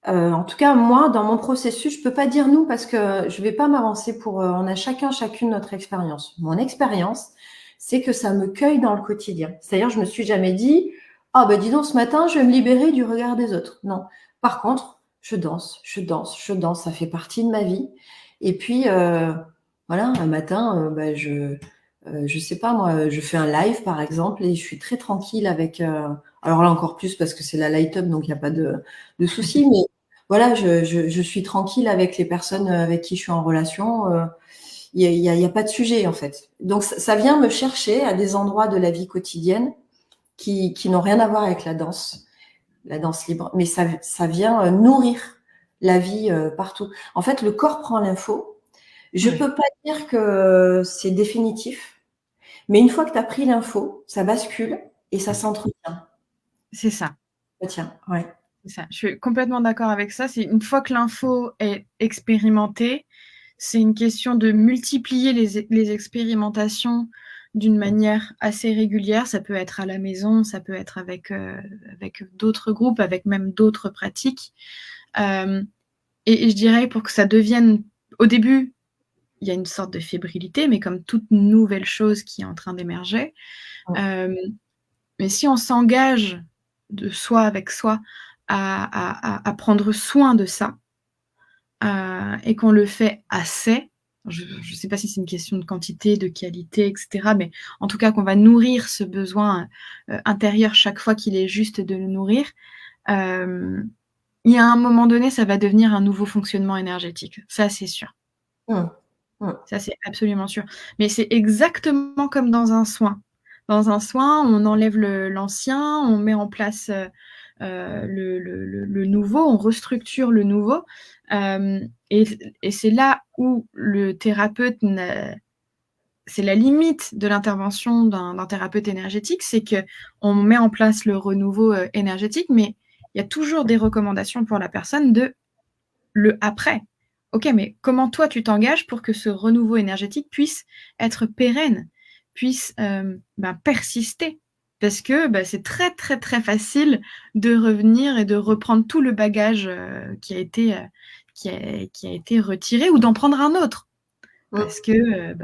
en tout cas moi dans mon processus, je peux pas dire nous parce que je vais pas m'avancer pour on a chacune notre expérience. Mon expérience, c'est que ça me cueille dans le quotidien. C'est-à-dire je me suis jamais dit ah bah dis donc ce matin je vais me libérer du regard des autres. Non. Par contre, je danse, ça fait partie de ma vie. Et puis voilà, un matin je sais pas moi, je fais un live par exemple et je suis très tranquille avec alors là encore plus parce que c'est la light up donc il n'y a pas de souci, mais voilà, je suis tranquille avec les personnes avec qui je suis en relation. Il y a pas de sujet en fait. Donc ça vient me chercher à des endroits de la vie quotidienne qui n'ont rien à voir avec la danse libre, mais ça vient nourrir la vie partout. En fait, le corps prend l'info. Je peux pas dire que c'est définitif, mais une fois que tu as pris l'info, ça bascule et ça s'entretient. C'est ça. Tiens, ouais. C'est ça. Je suis complètement d'accord avec ça. C'est une fois que l'info est expérimentée, c'est une question de multiplier les expérimentations d'une manière assez régulière. Ça peut être à la maison, ça peut être avec d'autres groupes, avec même d'autres pratiques. Et je dirais pour que ça devienne, au début, il y a une sorte de fébrilité, mais comme toute nouvelle chose qui est en train d'émerger. Mais si on s'engage de soi avec soi à prendre soin de ça, et qu'on le fait assez, je ne sais pas si c'est une question de quantité, de qualité, etc., mais en tout cas qu'on va nourrir ce besoin intérieur chaque fois qu'il est juste de le nourrir, il y a un moment donné, ça va devenir un nouveau fonctionnement énergétique. Ça, c'est sûr. Ça, c'est absolument sûr. Mais c'est exactement comme dans un soin. Dans un soin, on enlève l'ancien, on met en place le nouveau, on restructure le nouveau. Et c'est là où le thérapeute, c'est la limite de l'intervention d'un thérapeute énergétique, c'est qu'on met en place le renouveau énergétique, mais il y a toujours des recommandations pour la personne de le après. Ok, mais comment toi tu t'engages pour que ce renouveau énergétique puisse être pérenne, puisse persister? Parce que c'est très très très facile de revenir et de reprendre tout le bagage qui a été retiré, ou d'en prendre un autre. Parce que,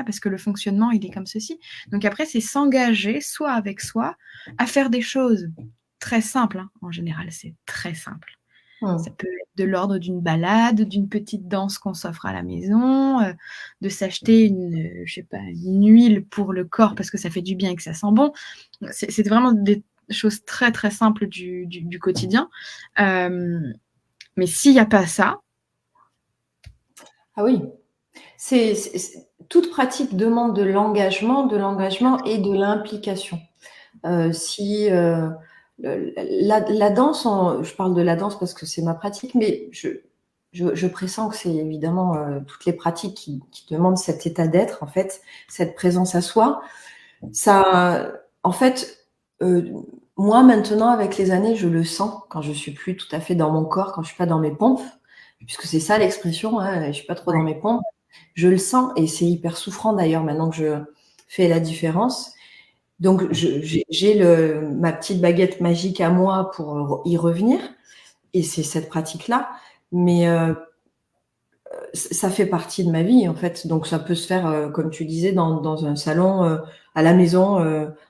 parce que le fonctionnement, il est comme ceci. Donc après, c'est s'engager, soit avec soi, à faire des choses très simples. Hein. En général, c'est très simple. Ça peut être de l'ordre d'une balade, d'une petite danse qu'on s'offre à la maison, de s'acheter une huile pour le corps parce que ça fait du bien et que ça sent bon. C'est vraiment des choses très très simples du quotidien. Mais s'il n'y a pas ça... Ah oui, toute pratique demande de l'engagement et de l'implication. Si la danse, je parle de la danse parce que c'est ma pratique, mais je pressens que c'est évidemment toutes les pratiques qui demandent cet état d'être, en fait, cette présence à soi. Ça, en fait, Moi, maintenant, avec les années, je le sens quand je suis plus tout à fait dans mon corps, quand je suis pas dans mes pompes, puisque c'est ça l'expression, hein, je suis pas trop dans Ouais. mes pompes. Je le sens et c'est hyper souffrant d'ailleurs maintenant que je fais la différence. Donc, j'ai ma petite baguette magique à moi pour y revenir et c'est cette pratique-là. Mais ça fait partie de ma vie en fait. Donc, ça peut se faire, comme tu disais, dans un salon, à la maison,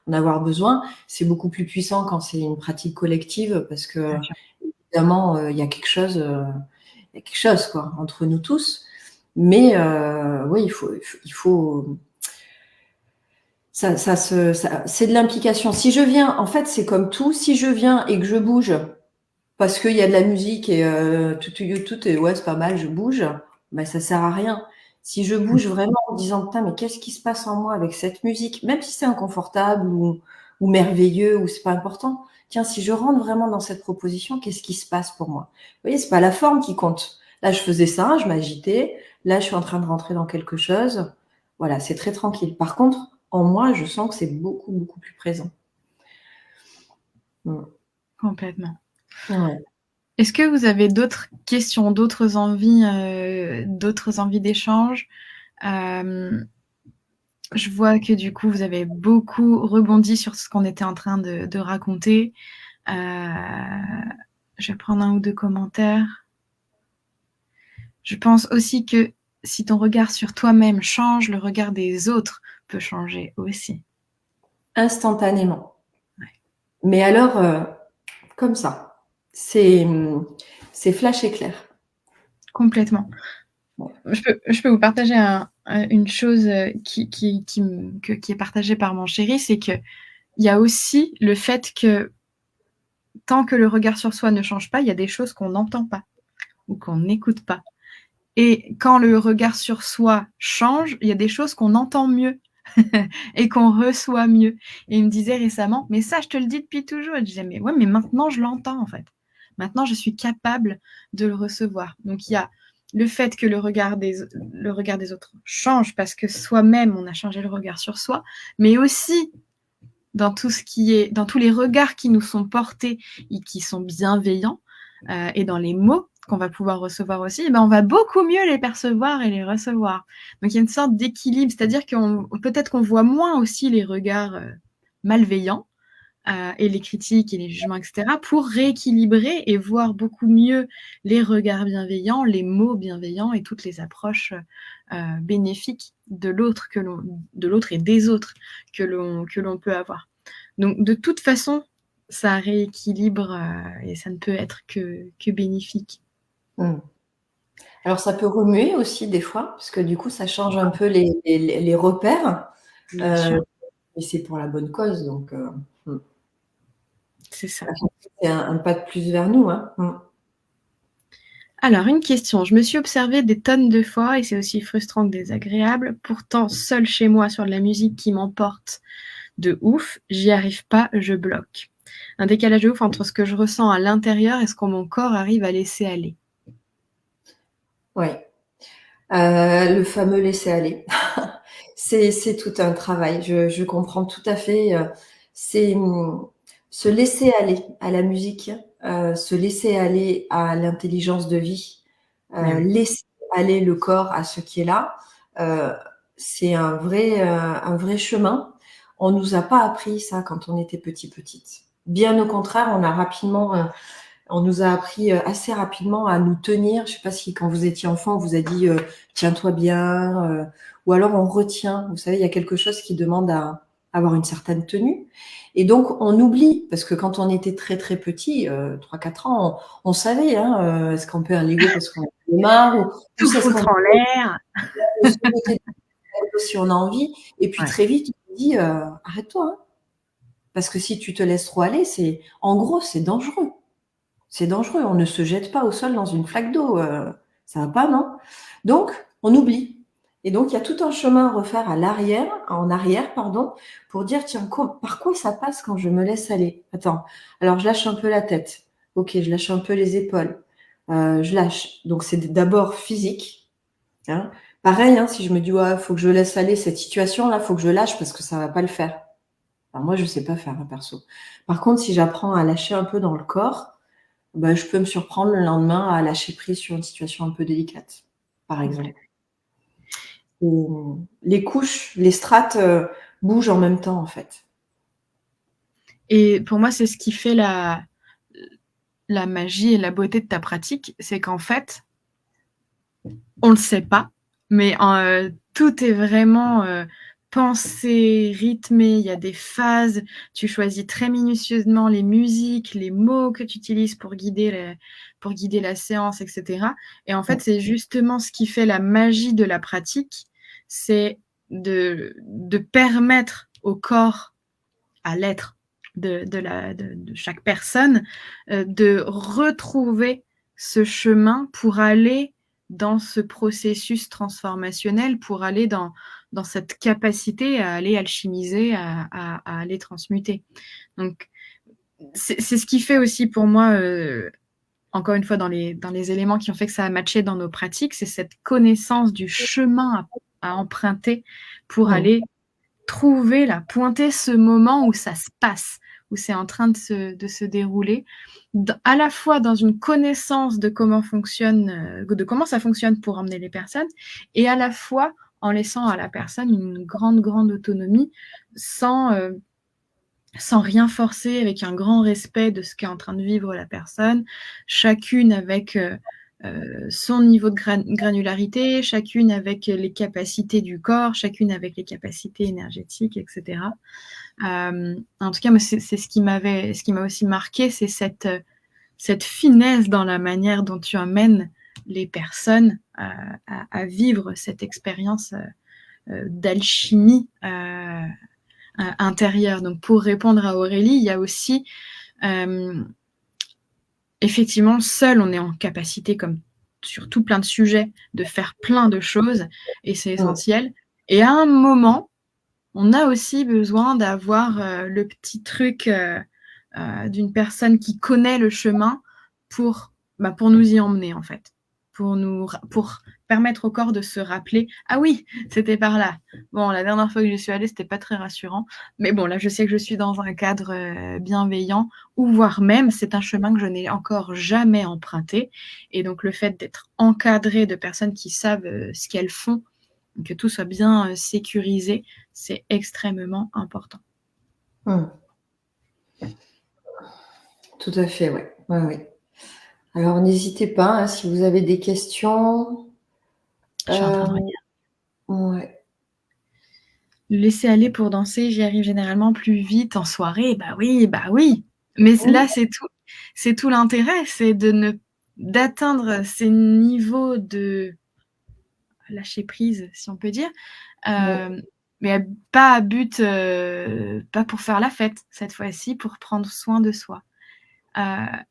en avoir besoin. C'est beaucoup plus puissant quand c'est une pratique collective parce que Bien sûr. évidemment, il y a quelque chose, quoi, entre nous tous. Mais oui, il faut c'est de l'implication. Si je viens, en fait, c'est comme tout. Si je viens et que je bouge parce qu'il y a de la musique et tout et ouais, c'est pas mal, je bouge, ben ça sert à rien. Si je bouge vraiment en disant putain, mais qu'est-ce qui se passe en moi avec cette musique, même si c'est inconfortable ou merveilleux ou c'est pas important. Tiens, si je rentre vraiment dans cette proposition, qu'est-ce qui se passe pour moi? Vous voyez, c'est pas la forme qui compte. Là, je faisais ça, je m'agitais. Là, je suis en train de rentrer dans quelque chose. Voilà, c'est très tranquille. Par contre, en moi, je sens que c'est beaucoup, beaucoup plus présent. Complètement. Ouais. Est-ce que vous avez d'autres questions, d'autres envies d'échange? Je vois que du coup, vous avez beaucoup rebondi sur ce qu'on était en train de raconter. Je vais prendre 1 ou 2 commentaires. Je pense aussi que si ton regard sur toi-même change, le regard des autres peut changer aussi. Instantanément. Ouais. Mais alors, comme ça. C'est flash éclair. Complètement. Ouais. Je peux vous partager une chose qui est partagée par mon chéri, c'est qu'il y a aussi le fait que tant que le regard sur soi ne change pas, il y a des choses qu'on n'entend pas ou qu'on n'écoute pas. Et quand le regard sur soi change, il y a des choses qu'on entend mieux et qu'on reçoit mieux. Et il me disait récemment, mais ça, je te le dis depuis toujours. Et je disais, mais ouais, mais maintenant, je l'entends en fait. Maintenant, je suis capable de le recevoir. Donc, il y a le fait que le regard des autres change parce que soi-même, on a changé le regard sur soi, mais aussi dans tout ce qui est, dans tous les regards qui nous sont portés et qui sont bienveillants, et dans les mots qu'on va pouvoir recevoir aussi, eh ben on va beaucoup mieux les percevoir et les recevoir. Donc il y a une sorte d'équilibre, c'est-à-dire qu'on peut-être qu'on voit moins aussi les regards malveillants et les critiques et les jugements, etc., pour rééquilibrer et voir beaucoup mieux les regards bienveillants, les mots bienveillants et toutes les approches bénéfiques de l'autre et des autres que l'on peut avoir. Donc de toute façon, ça rééquilibre et ça ne peut être que bénéfique. Alors ça peut remuer aussi des fois, parce que du coup ça change un peu les repères. Bien sûr. Et c'est pour la bonne cause, donc C'est ça. c'est un pas de plus vers nous. Hein. Alors, une question. Je me suis observée des tonnes de fois et c'est aussi frustrant que désagréable. Pourtant, seule chez moi sur de la musique qui m'emporte de ouf, j'y arrive pas, je bloque. Un décalage de ouf entre ce que je ressens à l'intérieur et ce que mon corps arrive à laisser aller. Oui. Le fameux laisser aller. C'est tout un travail. Je comprends tout à fait. C'est se laisser aller à la musique, se laisser aller à l'intelligence de vie, Oui. laisser aller le corps à ce qui est là. C'est un vrai chemin. On nous a pas appris ça quand on était petite. Bien au contraire, on nous a appris assez rapidement à nous tenir. Je sais pas si quand vous étiez enfant, on vous a dit tiens-toi bien, ou alors on retient. Vous savez, il y a quelque chose qui demande à avoir une certaine tenue. Et donc on oublie, parce que quand on était très très petit, 3-4 ans, on savait, hein, est-ce qu'on peut un Lego parce qu'on a marre, ou Tout est-ce qu'on foutre en l'air. peut se jeter si on a envie. Et puis Ouais. très vite, on dit arrête-toi, hein. Parce que si tu te laisses trop aller, en gros, c'est dangereux. C'est dangereux, on ne se jette pas au sol dans une flaque d'eau, ça va pas, non? Donc, on oublie. Et donc, il y a tout un chemin à refaire en arrière, pardon, pour dire, tiens, par quoi ça passe quand je me laisse aller? Attends, alors je lâche un peu la tête. Ok, je lâche un peu les épaules. Je lâche. Donc, c'est d'abord physique. Hein. Pareil, hein, si je me dis, ouais, faut que je laisse aller cette situation-là, faut que je lâche parce que ça va pas le faire. Alors moi, je sais pas faire, perso. Par contre, si j'apprends à lâcher un peu dans le corps, bah, je peux me surprendre le lendemain à lâcher prise sur une situation un peu délicate, par exemple. Complètement. Les couches, les strates bougent en même temps, en fait. Et pour moi, c'est ce qui fait la magie et la beauté de ta pratique, c'est qu'en fait, on le sait pas, mais tout est vraiment pensé, rythmé, il y a des phases, tu choisis très minutieusement les musiques, les mots que tu utilises pour guider la séance, etc. Et en fait, c'est justement ce qui fait la magie de la pratique, c'est de permettre au corps, à l'être de chaque personne, de retrouver ce chemin pour aller dans ce processus transformationnel, pour aller dans cette capacité à aller alchimiser, à aller transmuter. Donc, c'est ce qui fait aussi pour moi, encore une fois, dans les éléments qui ont fait que ça a matché dans nos pratiques, c'est cette connaissance du chemin à emprunter pour aller trouver, pointer ce moment où ça se passe, où c'est en train de se dérouler, à la fois dans une connaissance de comment ça fonctionne pour emmener les personnes, et à la fois en laissant à la personne une grande, grande autonomie, sans rien forcer, avec un grand respect de ce qu'est en train de vivre la personne, chacune avec son niveau de granularité, chacune avec les capacités du corps, chacune avec les capacités énergétiques, etc. En tout cas, moi, c'est ce qui m'a aussi marqué, c'est cette finesse dans la manière dont tu amènes les personnes à vivre cette expérience d'alchimie intérieure. Donc, pour répondre à Aurélie, il y a aussi effectivement, seul, on est en capacité, comme sur tout plein de sujets, de faire plein de choses, et c'est essentiel. Et à un moment, on a aussi besoin d'avoir le petit truc d'une personne qui connaît le chemin pour nous y emmener, en fait. Pour permettre au corps de se rappeler, ah oui, c'était par là. Bon, la dernière fois que je suis allée, c'était pas très rassurant, mais bon, là, je sais que je suis dans un cadre bienveillant, ou voire même, c'est un chemin que je n'ai encore jamais emprunté, et donc le fait d'être encadré de personnes qui savent ce qu'elles font, que tout soit bien sécurisé, c'est extrêmement important. Tout à fait, oui. Ouais, ouais. Alors, n'hésitez pas, si vous avez des questions. Je suis en train de regarder. Ouais. Le laisser aller pour danser, j'y arrive généralement plus vite en soirée. Bah oui. Mais là, c'est tout l'intérêt, c'est d'atteindre ces niveaux de lâcher prise, si on peut dire, mais pas à but, pas pour faire la fête, cette fois-ci, pour prendre soin de soi.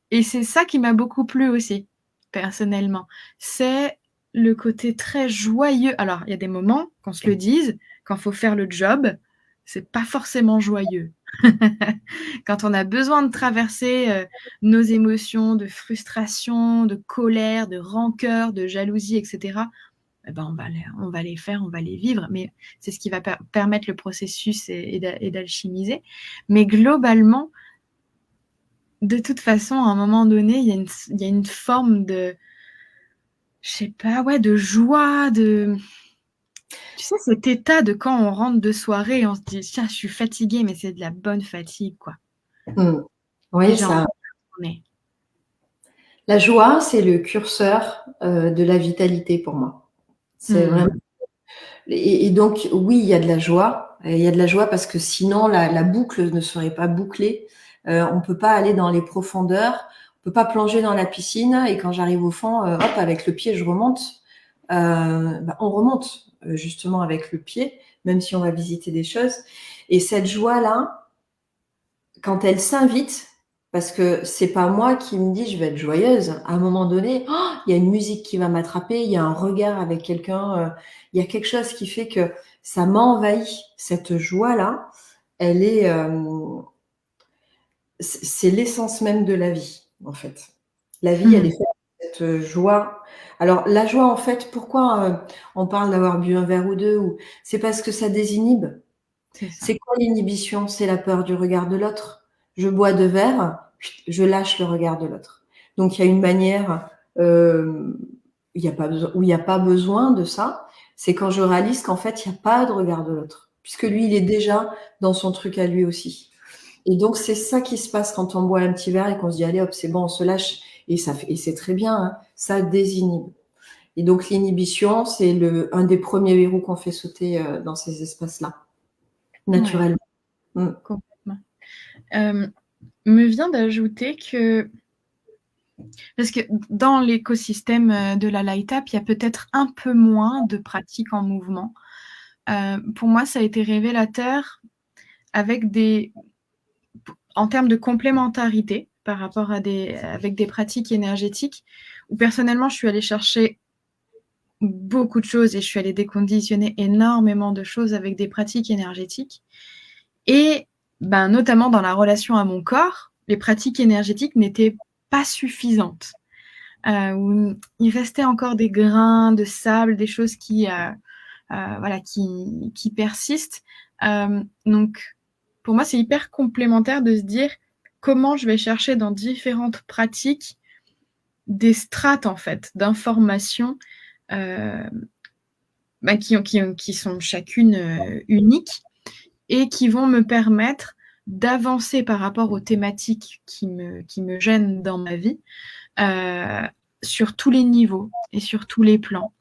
Et c'est ça qui m'a beaucoup plu aussi, personnellement. C'est le côté très joyeux. Alors, il y a des moments, qu'on se le dise, quand il faut faire le job, c'est pas forcément joyeux. Quand on a besoin de traverser nos émotions de frustration, de colère, de rancœur, de jalousie, etc., eh ben on va les faire, on va les vivre, mais c'est ce qui va permettre le processus et d'alchimiser. Mais globalement, de toute façon, à un moment donné, il y a une forme de, je sais pas, ouais, de joie, tu sais, cet état de quand on rentre de soirée et on se dit, tiens, je suis fatiguée, mais c'est de la bonne fatigue, quoi. Oui, ça. La joie, c'est le curseur de la vitalité pour moi. C'est vraiment. Et donc, oui, il y a de la joie. Il y a de la joie parce que sinon, la boucle ne serait pas bouclée. On peut pas aller dans les profondeurs. On peut pas plonger dans la piscine. Et quand j'arrive au fond, hop, avec le pied, je remonte. On remonte justement avec le pied, même si on va visiter des choses. Et cette joie-là, quand elle s'invite, parce que c'est pas moi qui me dis je vais être joyeuse. À un moment donné, il y a une musique qui va m'attraper, il y a un regard avec quelqu'un, il y a quelque chose qui fait que ça m'envahit. Cette joie-là, elle est, c'est l'essence même de la vie, en fait. La vie, elle est faite de cette joie. Alors, la joie, en fait, pourquoi on parle d'avoir bu un verre ou deux, c'est parce que ça désinhibe. C'est ça. C'est quand l'inhibition, c'est la peur du regard de l'autre. Je bois 2 verres, je lâche le regard de l'autre. Donc il y a une manière où il n'y a pas besoin de ça. C'est quand je réalise qu'en fait, il n'y a pas de regard de l'autre. Puisque lui, il est déjà dans son truc à lui aussi. Et donc, c'est ça qui se passe quand on boit un petit verre et qu'on se dit, allez hop, c'est bon, on se lâche. Et c'est très bien, hein, ça désinhibe. Et donc, l'inhibition, c'est un des premiers verrous qu'on fait sauter dans ces espaces-là, naturellement. Ouais, complètement. Me vient d'ajouter que, parce que dans l'écosystème de la Light Up, il y a peut-être un peu moins de pratiques en mouvement. Pour moi, ça a été révélateur en termes de complémentarité par rapport avec des pratiques énergétiques, où personnellement, je suis allée chercher beaucoup de choses et je suis allée déconditionner énormément de choses avec des pratiques énergétiques. Et notamment dans la relation à mon corps, les pratiques énergétiques n'étaient pas suffisantes. Où il restait encore des grains de sable, des choses qui persistent. Donc, pour moi, c'est hyper complémentaire de se dire comment je vais chercher dans différentes pratiques des strates, en fait, d'informations qui sont chacune uniques et qui vont me permettre d'avancer par rapport aux thématiques qui me gênent dans ma vie sur tous les niveaux et sur tous les plans.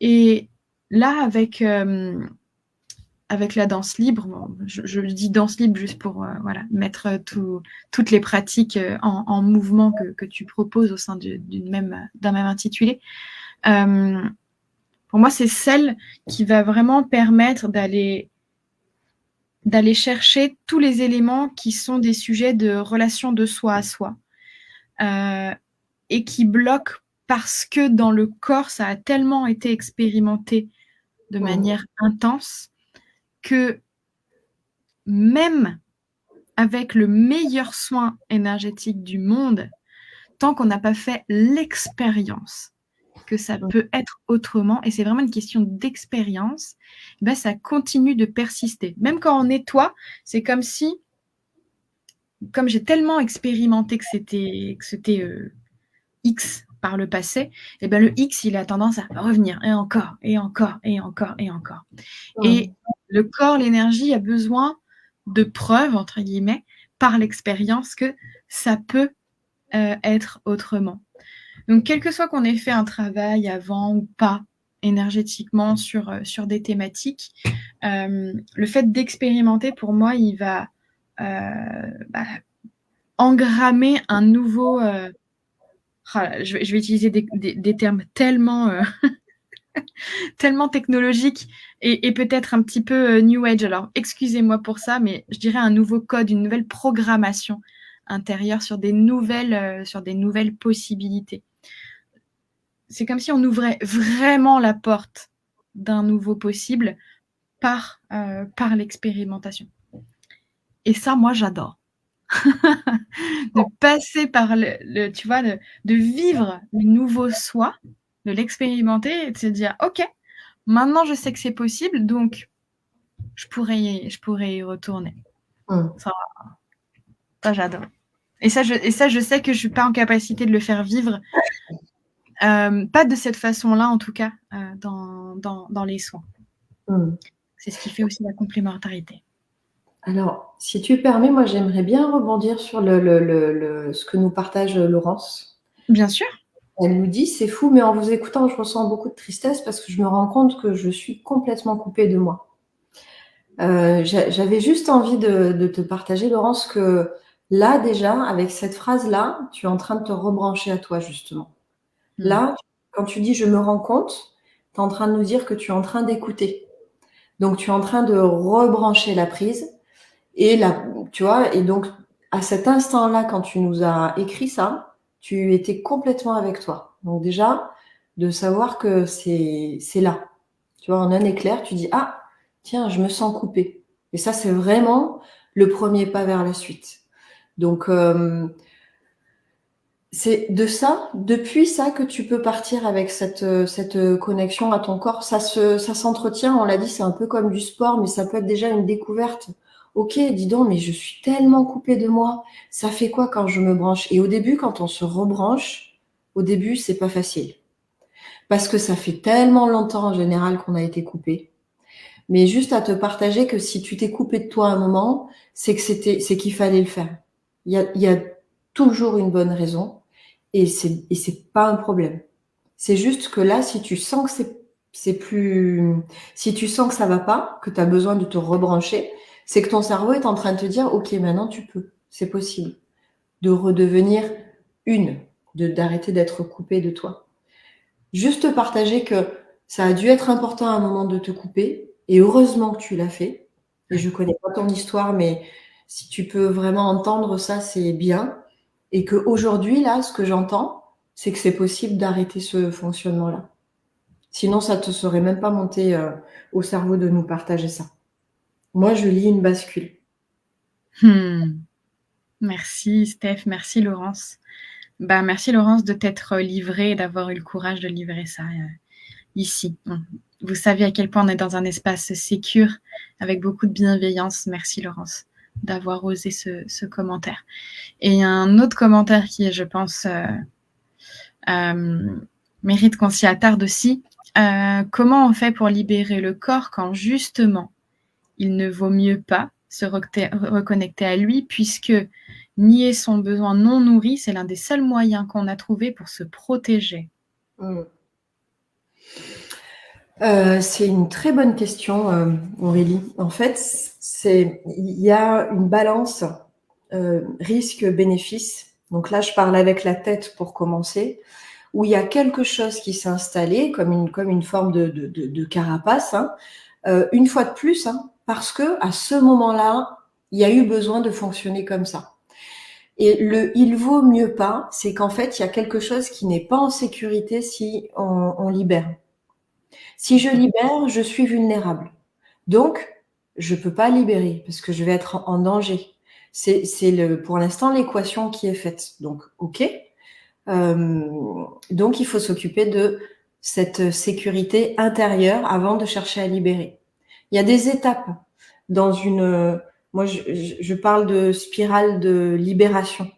Et là, avec la danse libre, bon, je dis danse libre juste pour mettre toutes les pratiques en mouvement que tu proposes au sein d'un même intitulé. Pour moi, c'est celle qui va vraiment permettre d'aller chercher tous les éléments qui sont des sujets de relation de soi à soi et qui bloquent parce que dans le corps, ça a tellement été expérimenté de manière intense que même avec le meilleur soin énergétique du monde, tant qu'on n'a pas fait l'expérience que ça peut être autrement, et c'est vraiment une question d'expérience, ça continue de persister. Même quand on nettoie, c'est comme j'ai tellement expérimenté que c'était X par le passé, le X, il a tendance à revenir, et encore, et encore, et encore, et encore. Et le corps, l'énergie a besoin de preuves, entre guillemets, par l'expérience que ça peut être autrement. Donc, quel que soit qu'on ait fait un travail avant ou pas, énergétiquement, sur des thématiques, le fait d'expérimenter, pour moi, il va engrammer un nouveau... je vais utiliser des termes tellement... tellement technologique et peut-être un petit peu New Age. Alors, excusez-moi pour ça, mais je dirais un nouveau code, une nouvelle programmation intérieure sur des nouvelles possibilités. C'est comme si on ouvrait vraiment la porte d'un nouveau possible par l'expérimentation. Et ça, moi, j'adore. De passer par de vivre le nouveau soi, de l'expérimenter et de se dire, OK, maintenant, je sais que c'est possible, donc je pourrais y retourner. Ça, j'adore. Et ça, je sais que je suis pas en capacité de le faire vivre, pas de cette façon-là, en tout cas, dans les soins. C'est ce qui fait aussi la complémentarité. Alors, si tu permets, moi, j'aimerais bien rebondir sur ce que nous partage Laurence. Bien sûr. Elle nous dit, c'est fou, mais en vous écoutant, je ressens beaucoup de tristesse parce que je me rends compte que je suis complètement coupée de moi. J'avais juste envie de te partager, Laurence, que là, déjà, avec cette phrase-là, tu es en train de te rebrancher à toi, justement. Là, quand tu dis « je me rends compte », tu es en train de nous dire que tu es en train d'écouter. Donc, tu es en train de rebrancher la prise. Et là, tu vois, et donc, à cet instant-là, quand tu nous as écrit ça, tu étais complètement avec toi. Donc déjà, de savoir que c'est là. Tu vois, en un éclair, tu dis « Ah, tiens, je me sens coupée ». Et ça, c'est vraiment le premier pas vers la suite. Donc, c'est de ça, depuis ça, que tu peux partir avec cette connexion à ton corps. Ça s'entretient, on l'a dit, c'est un peu comme du sport, mais ça peut être déjà une découverte ok, dis donc, mais je suis tellement coupée de moi. Ça fait quoi quand je me branche? Et au début, quand on se rebranche, au début, c'est pas facile. Parce que ça fait tellement longtemps en général qu'on a été coupé. Mais juste à te partager que si tu t'es coupé de toi à un moment, c'est qu'il fallait le faire. Il y a toujours une bonne raison et c'est pas un problème. C'est juste que là, si tu sens que c'est plus, si tu sens que ça va pas, que tu as besoin de te rebrancher, c'est que ton cerveau est en train de te dire, OK, maintenant tu peux, c'est possible de redevenir une, d'arrêter d'être coupé de toi. Juste partager que ça a dû être important à un moment de te couper et heureusement que tu l'as fait. Et je connais pas ton histoire, mais si tu peux vraiment entendre ça, c'est bien. Et qu'aujourd'hui, là, ce que j'entends, c'est que c'est possible d'arrêter ce fonctionnement-là. Sinon, ça te serait même pas monté au cerveau de nous partager ça. Moi, je lis une bascule. Merci Steph, merci Laurence. Merci Laurence de t'être livrée et d'avoir eu le courage de livrer ça ici. Vous savez à quel point on est dans un espace sécure avec beaucoup de bienveillance. Merci Laurence d'avoir osé ce commentaire. Et un autre commentaire qui, je pense, mérite qu'on s'y attarde aussi. Comment on fait pour libérer le corps quand justement il ne vaut mieux pas se reconnecter à lui, puisque nier son besoin non nourri, c'est l'un des seuls moyens qu'on a trouvé pour se protéger. C'est une très bonne question, Aurélie. En fait, il y a une balance risque-bénéfice. Donc là, je parle avec la tête pour commencer, où il y a quelque chose qui s'est installé comme une forme de carapace, hein, une fois de plus, hein, parce que à ce moment-là, il y a eu besoin de fonctionner comme ça. Et il vaut mieux pas, c'est qu'en fait, il y a quelque chose qui n'est pas en sécurité si on libère. Si je libère, je suis vulnérable. Donc, je peux pas libérer parce que je vais être en danger. C'est pour l'instant l'équation qui est faite. Donc, ok. Donc, il faut s'occuper de cette sécurité intérieure avant de chercher à libérer. Il y a des étapes dans moi, je parle de spirale de libération.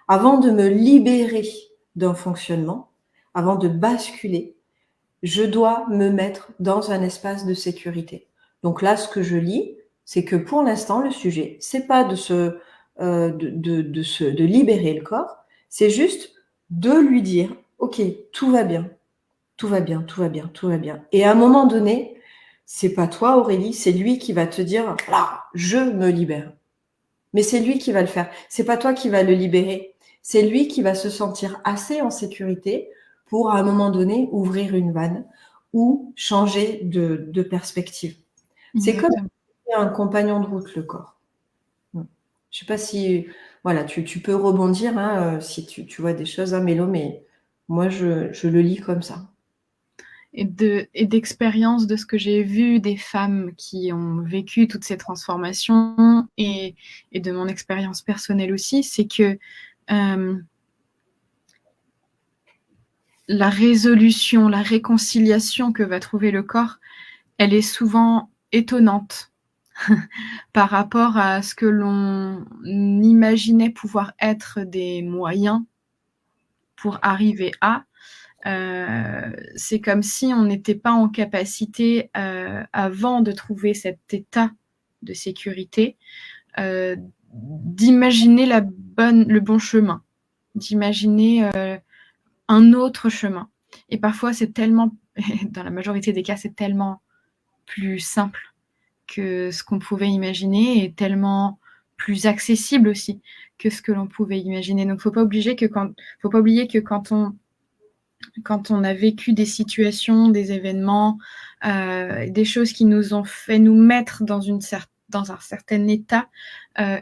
Avant de me libérer d'un fonctionnement, avant de basculer, je dois me mettre dans un espace de sécurité. Donc là, ce que je lis, c'est que pour l'instant, le sujet, c'est pas de libérer le corps, c'est juste de lui dire, OK, tout va bien, tout va bien, tout va bien, tout va bien. Et à un moment donné, c'est pas toi, Aurélie, c'est lui qui va te dire, là, je me libère. Mais c'est lui qui va le faire. C'est pas toi qui va le libérer. C'est lui qui va se sentir assez en sécurité pour, à un moment donné, ouvrir une vanne ou changer de perspective. C'est comme un compagnon de route, le corps. Je sais pas si, voilà, tu peux rebondir hein, si tu vois des choses, hein, Mélo, mais moi, je le lis comme ça. Et d'expérience de ce que j'ai vu des femmes qui ont vécu toutes ces transformations et de mon expérience personnelle aussi, c'est que la résolution, la réconciliation que va trouver le corps, elle est souvent étonnante par rapport à ce que l'on imaginait pouvoir être des moyens pour arriver à. C'est comme si on n'était pas en capacité, avant de trouver cet état de sécurité, d'imaginer le bon chemin, d'imaginer un autre chemin. Et parfois, c'est tellement, dans la majorité des cas, c'est tellement plus simple que ce qu'on pouvait imaginer et tellement plus accessible aussi que ce que l'on pouvait imaginer. Donc, faut pas oublier que quand on a vécu des situations, des événements, des choses qui nous ont fait nous mettre dans un certain état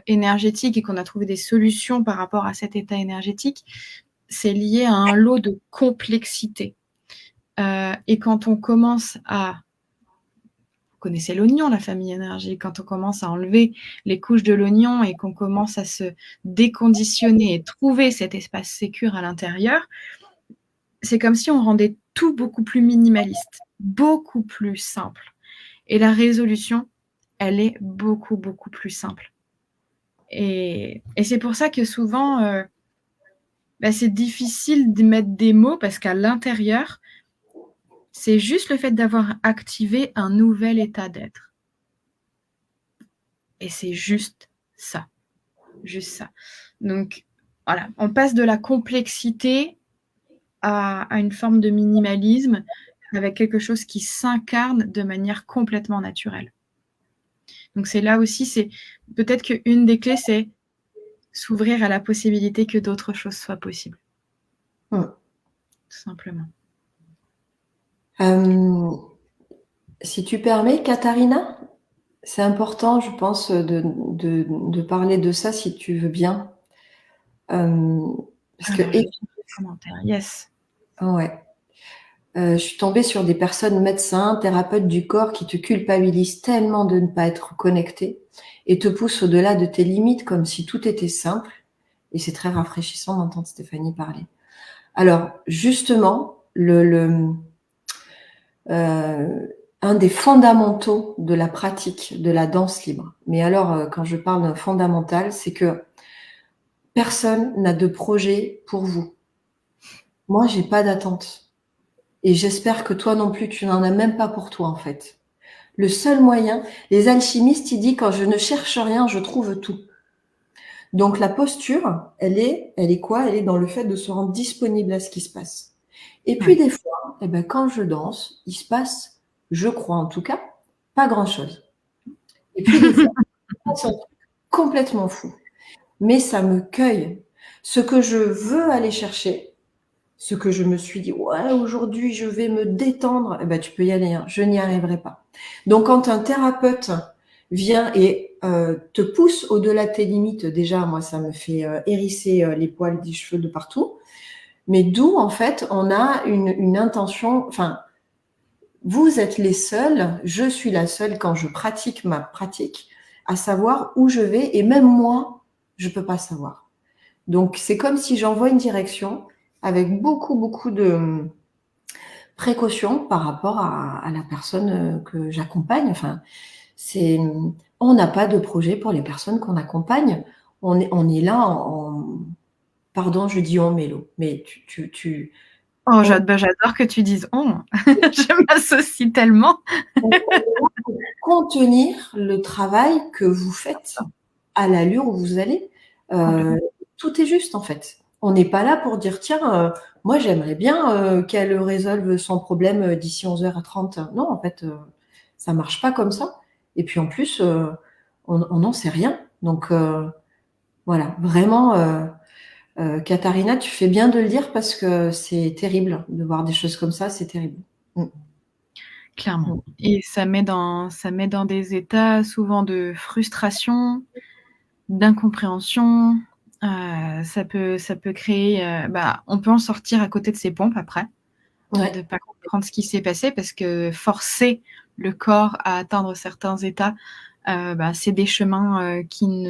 énergétique et qu'on a trouvé des solutions par rapport à cet état énergétique, c'est lié à un lot de complexité. Et quand on commence à... Vous connaissez l'oignon, la famille énergie. Quand on commence à enlever les couches de l'oignon et qu'on commence à se déconditionner et trouver cet espace sécure à l'intérieur, c'est comme si on rendait tout beaucoup plus minimaliste, beaucoup plus simple. Et la résolution, elle est beaucoup, beaucoup plus simple. Et c'est pour ça que souvent, c'est difficile de mettre des mots parce qu'à l'intérieur, c'est juste le fait d'avoir activé un nouvel état d'être. Et c'est juste ça. Juste ça. Donc, voilà, on passe de la complexité à une forme de minimalisme avec quelque chose qui s'incarne de manière complètement naturelle. Donc, c'est là aussi, c'est peut-être qu'une des clés, c'est s'ouvrir à la possibilité que d'autres choses soient possibles. Tout simplement. Si tu permets, Katharina, c'est important, je pense, de parler de ça, si tu veux bien. Parce que commentaire, yes. Ouais. Je suis tombée sur des personnes médecins, thérapeutes du corps qui te culpabilisent tellement de ne pas être connecté et te poussent au-delà de tes limites comme si tout était simple. Et c'est très rafraîchissant d'entendre Stéphanie parler. Alors, justement, un des fondamentaux de la pratique de la danse libre, mais alors quand je parle d'un fondamental, c'est que personne n'a de projet pour vous. Moi, j'ai pas d'attente. Et j'espère que toi non plus, tu n'en as même pas pour toi, en fait. Le seul moyen, les alchimistes, ils disent, quand je ne cherche rien, je trouve tout. Donc la posture, elle est quoi? Elle est dans le fait de se rendre disponible à ce qui se passe. Et puis des fois, quand je danse, il se passe, je crois en tout cas, pas grand-chose. Et puis des fois, c'est complètement fou. Mais ça me cueille. Ce que je veux aller chercher, ce que je me suis dit, ouais, aujourd'hui, je vais me détendre, tu peux y aller, hein, je n'y arriverai pas. Donc, quand un thérapeute vient et te pousse au-delà de tes limites, déjà, moi, ça me fait hérisser les poils des cheveux de partout. Mais d'où, en fait, on a une intention, enfin, vous êtes les seuls, je suis la seule quand je pratique ma pratique, à savoir où je vais, et même moi, je ne peux pas savoir. Donc, c'est comme si j'envoie une direction avec beaucoup, beaucoup de précautions par rapport à la personne que j'accompagne. Enfin, on n'a pas de projet pour les personnes qu'on accompagne. On est là pardon, je dis on, Mélo, mais Oh, j'adore que tu dises on. Je m'associe tellement. Contenir le travail que vous faites à l'allure où vous allez. Tout est juste, en fait. On n'est pas là pour dire, tiens, moi, j'aimerais bien qu'elle résolve son problème d'ici 11h30. Non, en fait, ça marche pas comme ça. Et puis, en plus, on n'en sait rien. Donc, voilà, vraiment, Katharina, tu fais bien de le dire parce que c'est terrible de voir des choses comme ça, c'est terrible. Clairement. Et ça met dans des états souvent de frustration, d'incompréhension. Ça peut créer, on peut en sortir à côté de ses pompes après, de ne pas comprendre ce qui s'est passé, parce que forcer le corps à atteindre certains états, c'est des chemins qui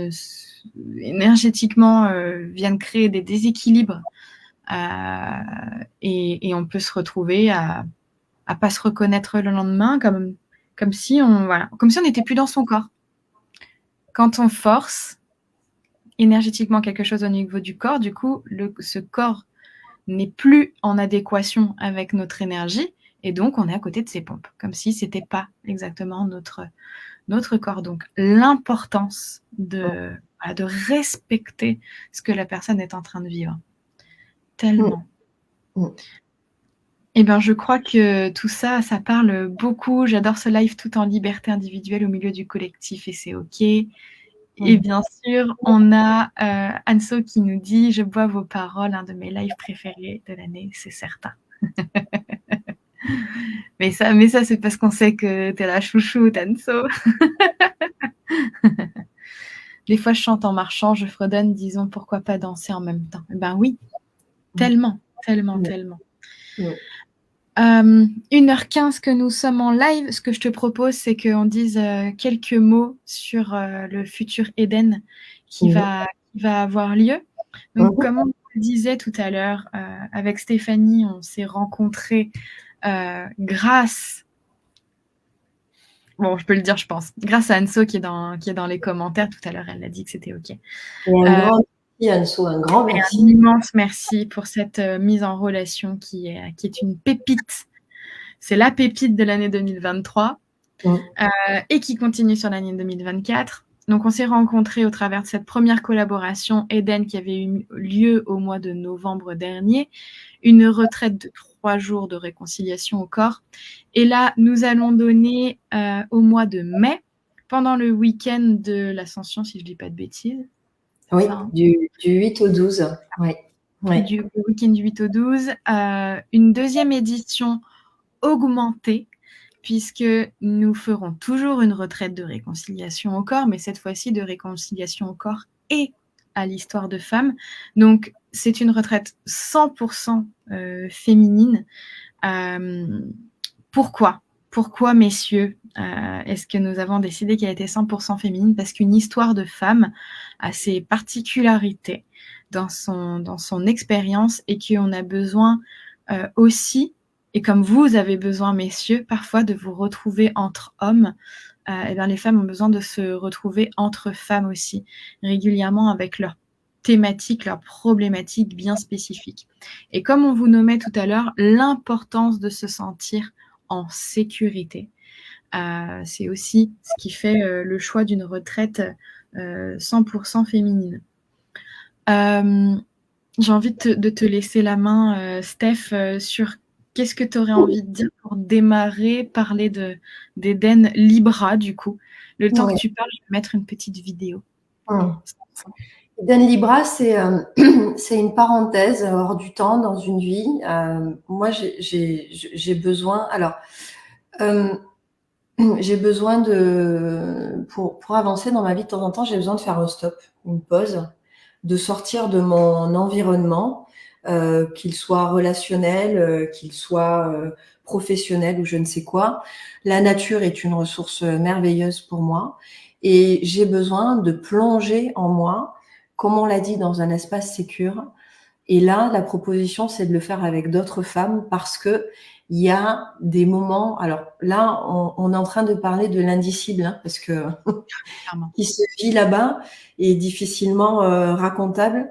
énergétiquement viennent créer des déséquilibres, et on peut se retrouver à pas se reconnaître le lendemain, comme si on n'était plus dans son corps. Quand on force énergétiquement quelque chose au niveau du corps, du coup, ce corps n'est plus en adéquation avec notre énergie, et donc on est à côté de ses pompes, comme si c'était pas exactement notre corps. Donc l'importance de respecter ce que la personne est en train de vivre. Tellement. Eh bien, je crois que tout ça, ça parle beaucoup. J'adore ce live tout en liberté individuelle au milieu du collectif, et c'est OK. Et bien sûr, on a Anso qui nous dit « Je bois vos paroles, un de mes lives préférés de l'année, c'est certain. » Mais ça, c'est parce qu'on sait que t'es la chouchoute, Anso. Des fois, je chante en marchant, je fredonne, disons, pourquoi pas danser en même temps. Ben oui, tellement, tellement, tellement. 1h15 que nous sommes en live. Ce que je te propose, c'est qu'on dise quelques mots sur le futur Eden qui va avoir lieu. Donc, comme on le disait tout à l'heure, avec Stéphanie, on s'est rencontrés grâce Bon, je peux le dire, je pense. Grâce à Anso qui est dans les commentaires tout à l'heure, elle a dit que c'était OK. Et un grand merci, Anso, un grand merci. Un immense merci pour cette mise en relation qui est une pépite. C'est la pépite de l'année 2023 et qui continue sur l'année 2024. Donc, on s'est rencontrés au travers de cette première collaboration Eden qui avait eu lieu au mois de novembre dernier, une retraite de 3 jours de réconciliation au corps. Et là, nous allons donner au mois de mai, pendant le week-end de l'Ascension, si je ne dis pas de bêtises. Oui, ça, hein, du 8 au 12. Oui. Du week-end du 8 au 12, une deuxième édition augmentée, puisque nous ferons toujours une retraite de réconciliation au corps, mais cette fois-ci de réconciliation au corps et à l'histoire de femmes. Donc, c'est une retraite 100% féminine. Pourquoi ? Pourquoi, messieurs, est-ce que nous avons décidé qu'elle était 100% féminine ? Parce qu'une histoire de femme a ses particularités dans son expérience et qu'on a besoin aussi, et comme vous avez besoin, messieurs, parfois de vous retrouver entre hommes, et bien les femmes ont besoin de se retrouver entre femmes aussi, régulièrement avec leurs thématiques, leurs problématiques bien spécifiques. Et comme on vous nommait tout à l'heure, l'importance de se sentir en sécurité. C'est aussi ce qui fait le choix d'une retraite 100% féminine. J'ai envie de te laisser la main, Steph, sur qu'est-ce que tu aurais envie de dire pour démarrer, parler d'Eden Libra, du coup. Le temps que tu parles, je vais mettre une petite vidéo. Eden Libra, c'est une parenthèse hors du temps dans une vie. Moi, j'ai besoin... Alors, j'ai besoin pour avancer dans ma vie de temps en temps, j'ai besoin de faire un stop, une pause, de sortir de mon environnement, qu'il soit relationnel, qu'il soit professionnel ou je ne sais quoi. La nature est une ressource merveilleuse pour moi et j'ai besoin de plonger en moi, comme on l'a dit, dans un espace sécure. Et là, la proposition, c'est de le faire avec d'autres femmes parce que il y a des moments. Alors là, on est en train de parler de l'indicible, hein, parce que qui se vit là-bas est difficilement racontable.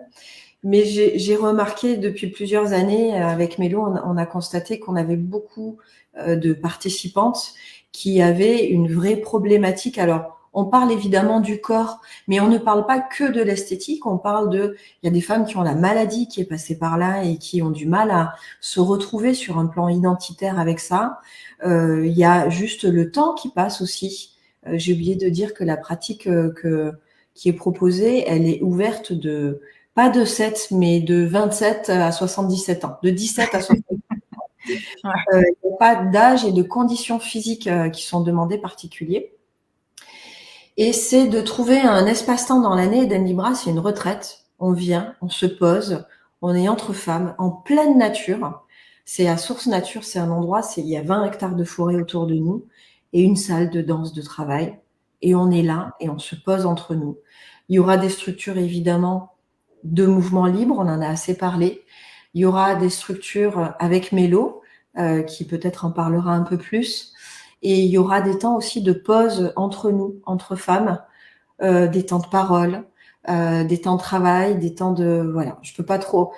Mais j'ai remarqué depuis plusieurs années avec Mélo, on a constaté qu'on avait beaucoup de participantes qui avaient une vraie problématique. Alors, on parle évidemment du corps, mais on ne parle pas que de l'esthétique. On parle il y a des femmes qui ont la maladie qui est passée par là et qui ont du mal à se retrouver sur un plan identitaire avec ça. Il y a juste le temps qui passe aussi. J'ai oublié de dire que la pratique qui est proposée, elle est ouverte pas de 7, mais de 27 à 77 ans, de 17 à 77 ans. Il n'y a pas d'âge et de conditions physiques qui sont demandées particuliers. Et c'est de trouver un espace-temps dans l'année. Eden Libra, c'est une retraite. On vient, on se pose, on est entre femmes, en pleine nature. C'est à Source Nature, c'est un endroit, il y a 20 hectares de forêt autour de nous et une salle de danse, de travail. Et on est là et on se pose entre nous. Il y aura des structures, évidemment, de mouvements libres, on en a assez parlé. Il y aura des structures avec Mélo, qui peut-être en parlera un peu plus. Et il y aura des temps aussi de pause entre nous, entre femmes, des temps de parole, des temps de travail, des temps de... Voilà, je peux pas trop...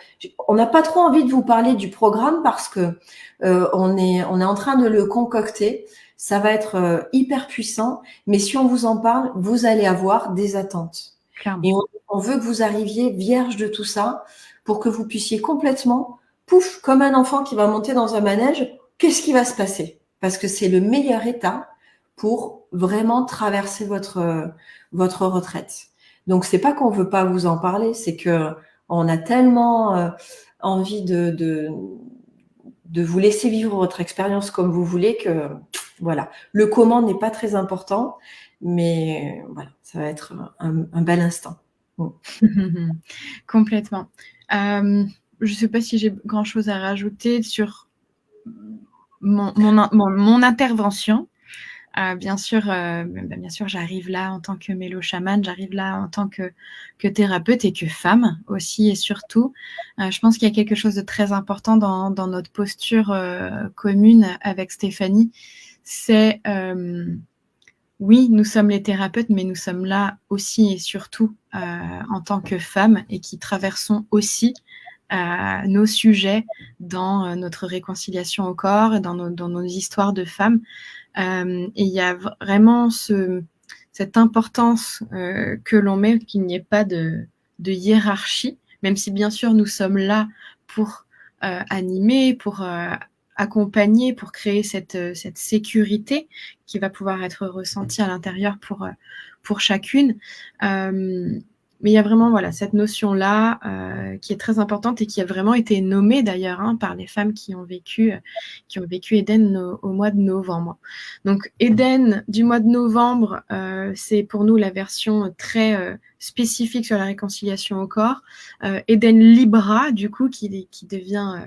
On n'a pas trop envie de vous parler du programme parce que on est en train de le concocter. Ça va être hyper puissant, mais si on vous en parle, vous allez avoir des attentes. Clairement. Et on veut que vous arriviez vierge de tout ça pour que vous puissiez complètement, pouf, comme un enfant qui va monter dans un manège, qu'est-ce qui va se passer ? Parce que c'est le meilleur état pour vraiment traverser votre retraite. Donc, c'est pas qu'on veut pas vous en parler, c'est que on a tellement envie de vous laisser vivre votre expérience comme vous voulez que, voilà. Le comment n'est pas très important, mais voilà, ça va être un bel instant. Complètement. Je sais pas si j'ai grand-chose à rajouter sur mon intervention. Bien sûr, j'arrive là en tant que mélo chamane, j'arrive là en tant que thérapeute et que femme aussi et surtout. Je pense qu'il y a quelque chose de très important dans notre posture commune avec Stéphanie, c'est oui, nous sommes les thérapeutes, mais nous sommes là aussi et surtout en tant que femmes et qui traversons aussi nos sujets dans notre réconciliation au corps et dans nos histoires de femmes. Et il y a vraiment cette importance que l'on met, qu'il n'y ait pas de hiérarchie, même si bien sûr nous sommes là pour animer, pour accompagner, pour créer cette sécurité qui va pouvoir être ressentie à l'intérieur pour chacune. Mais il y a vraiment cette notion-là qui est très importante et qui a vraiment été nommée d'ailleurs par les femmes qui ont vécu Éden au mois de novembre. Donc Éden du mois de novembre, c'est pour nous la version très spécifique sur la réconciliation au corps. Éden Libra, du coup, qui devient...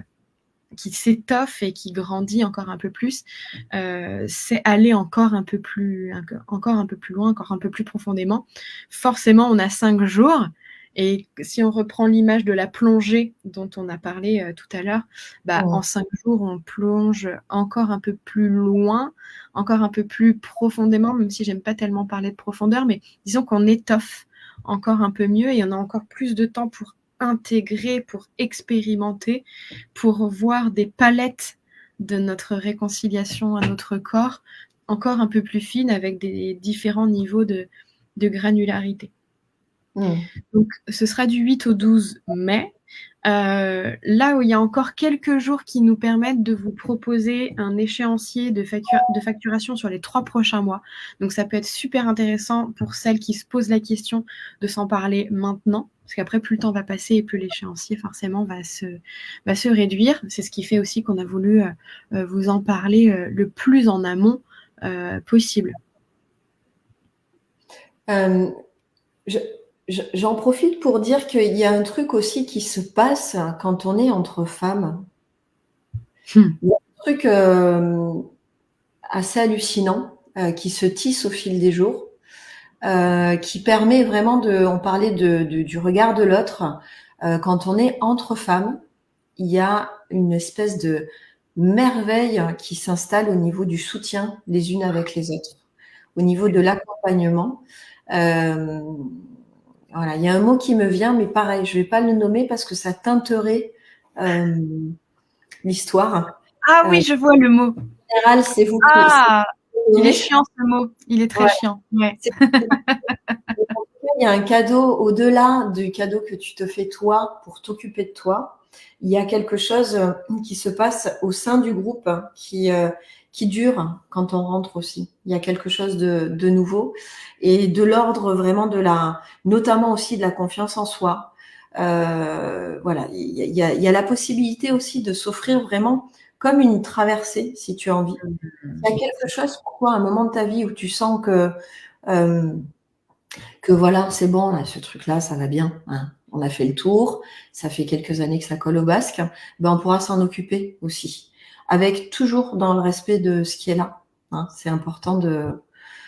qui s'étoffe et qui grandit encore un peu plus, c'est aller encore un peu plus loin, encore un peu plus profondément. Forcément, on a 5 jours. Et si on reprend l'image de la plongée dont on a parlé tout à l'heure, en 5 jours, on plonge encore un peu plus loin, encore un peu plus profondément, même si j'aime pas tellement parler de profondeur, mais disons qu'on étoffe encore un peu mieux et on a encore plus de temps pour intégrer, pour expérimenter, pour voir des palettes de notre réconciliation à notre corps encore un peu plus fines avec des différents niveaux de granularité. Donc, ce sera du 8 au 12 mai. Là où il y a encore quelques jours qui nous permettent de vous proposer un échéancier de facturation sur les 3 prochains mois. Donc, ça peut être super intéressant pour celles qui se posent la question de s'en parler maintenant. Parce qu'après, plus le temps va passer et plus l'échéancier, forcément, va se réduire. C'est ce qui fait aussi qu'on a voulu vous en parler le plus en amont possible. J'en profite pour dire qu'il y a un truc aussi qui se passe quand on est entre femmes. Il y a un truc assez hallucinant qui se tisse au fil des jours, qui permet vraiment on parlait du regard de l'autre. Quand on est entre femmes, il y a une espèce de merveille qui s'installe au niveau du soutien les unes avec les autres, au niveau de l'accompagnement. Voilà, il y a un mot qui me vient, mais pareil, je vais pas le nommer parce que ça teinterait l'histoire. Ah oui, je vois le mot. En général, c'est vous. Il est chiant ce mot. Il est très chiant. Ouais. Il y a un cadeau au-delà du cadeau que tu te fais toi pour t'occuper de toi. Il y a quelque chose qui se passe au sein du groupe qui dure quand on rentre aussi. Il y a quelque chose de nouveau et de l'ordre vraiment notamment aussi de la confiance en soi. Voilà, il y a la possibilité aussi de s'offrir vraiment comme une traversée, si tu as envie. Il y a quelque chose, pourquoi, à un moment de ta vie où tu sens que voilà, c'est bon, là, ce truc-là, ça va bien. Hein. On a fait le tour, ça fait quelques années que ça colle au basque, on pourra s'en occuper aussi. Avec toujours dans le respect de ce qui est là. Hein. C'est important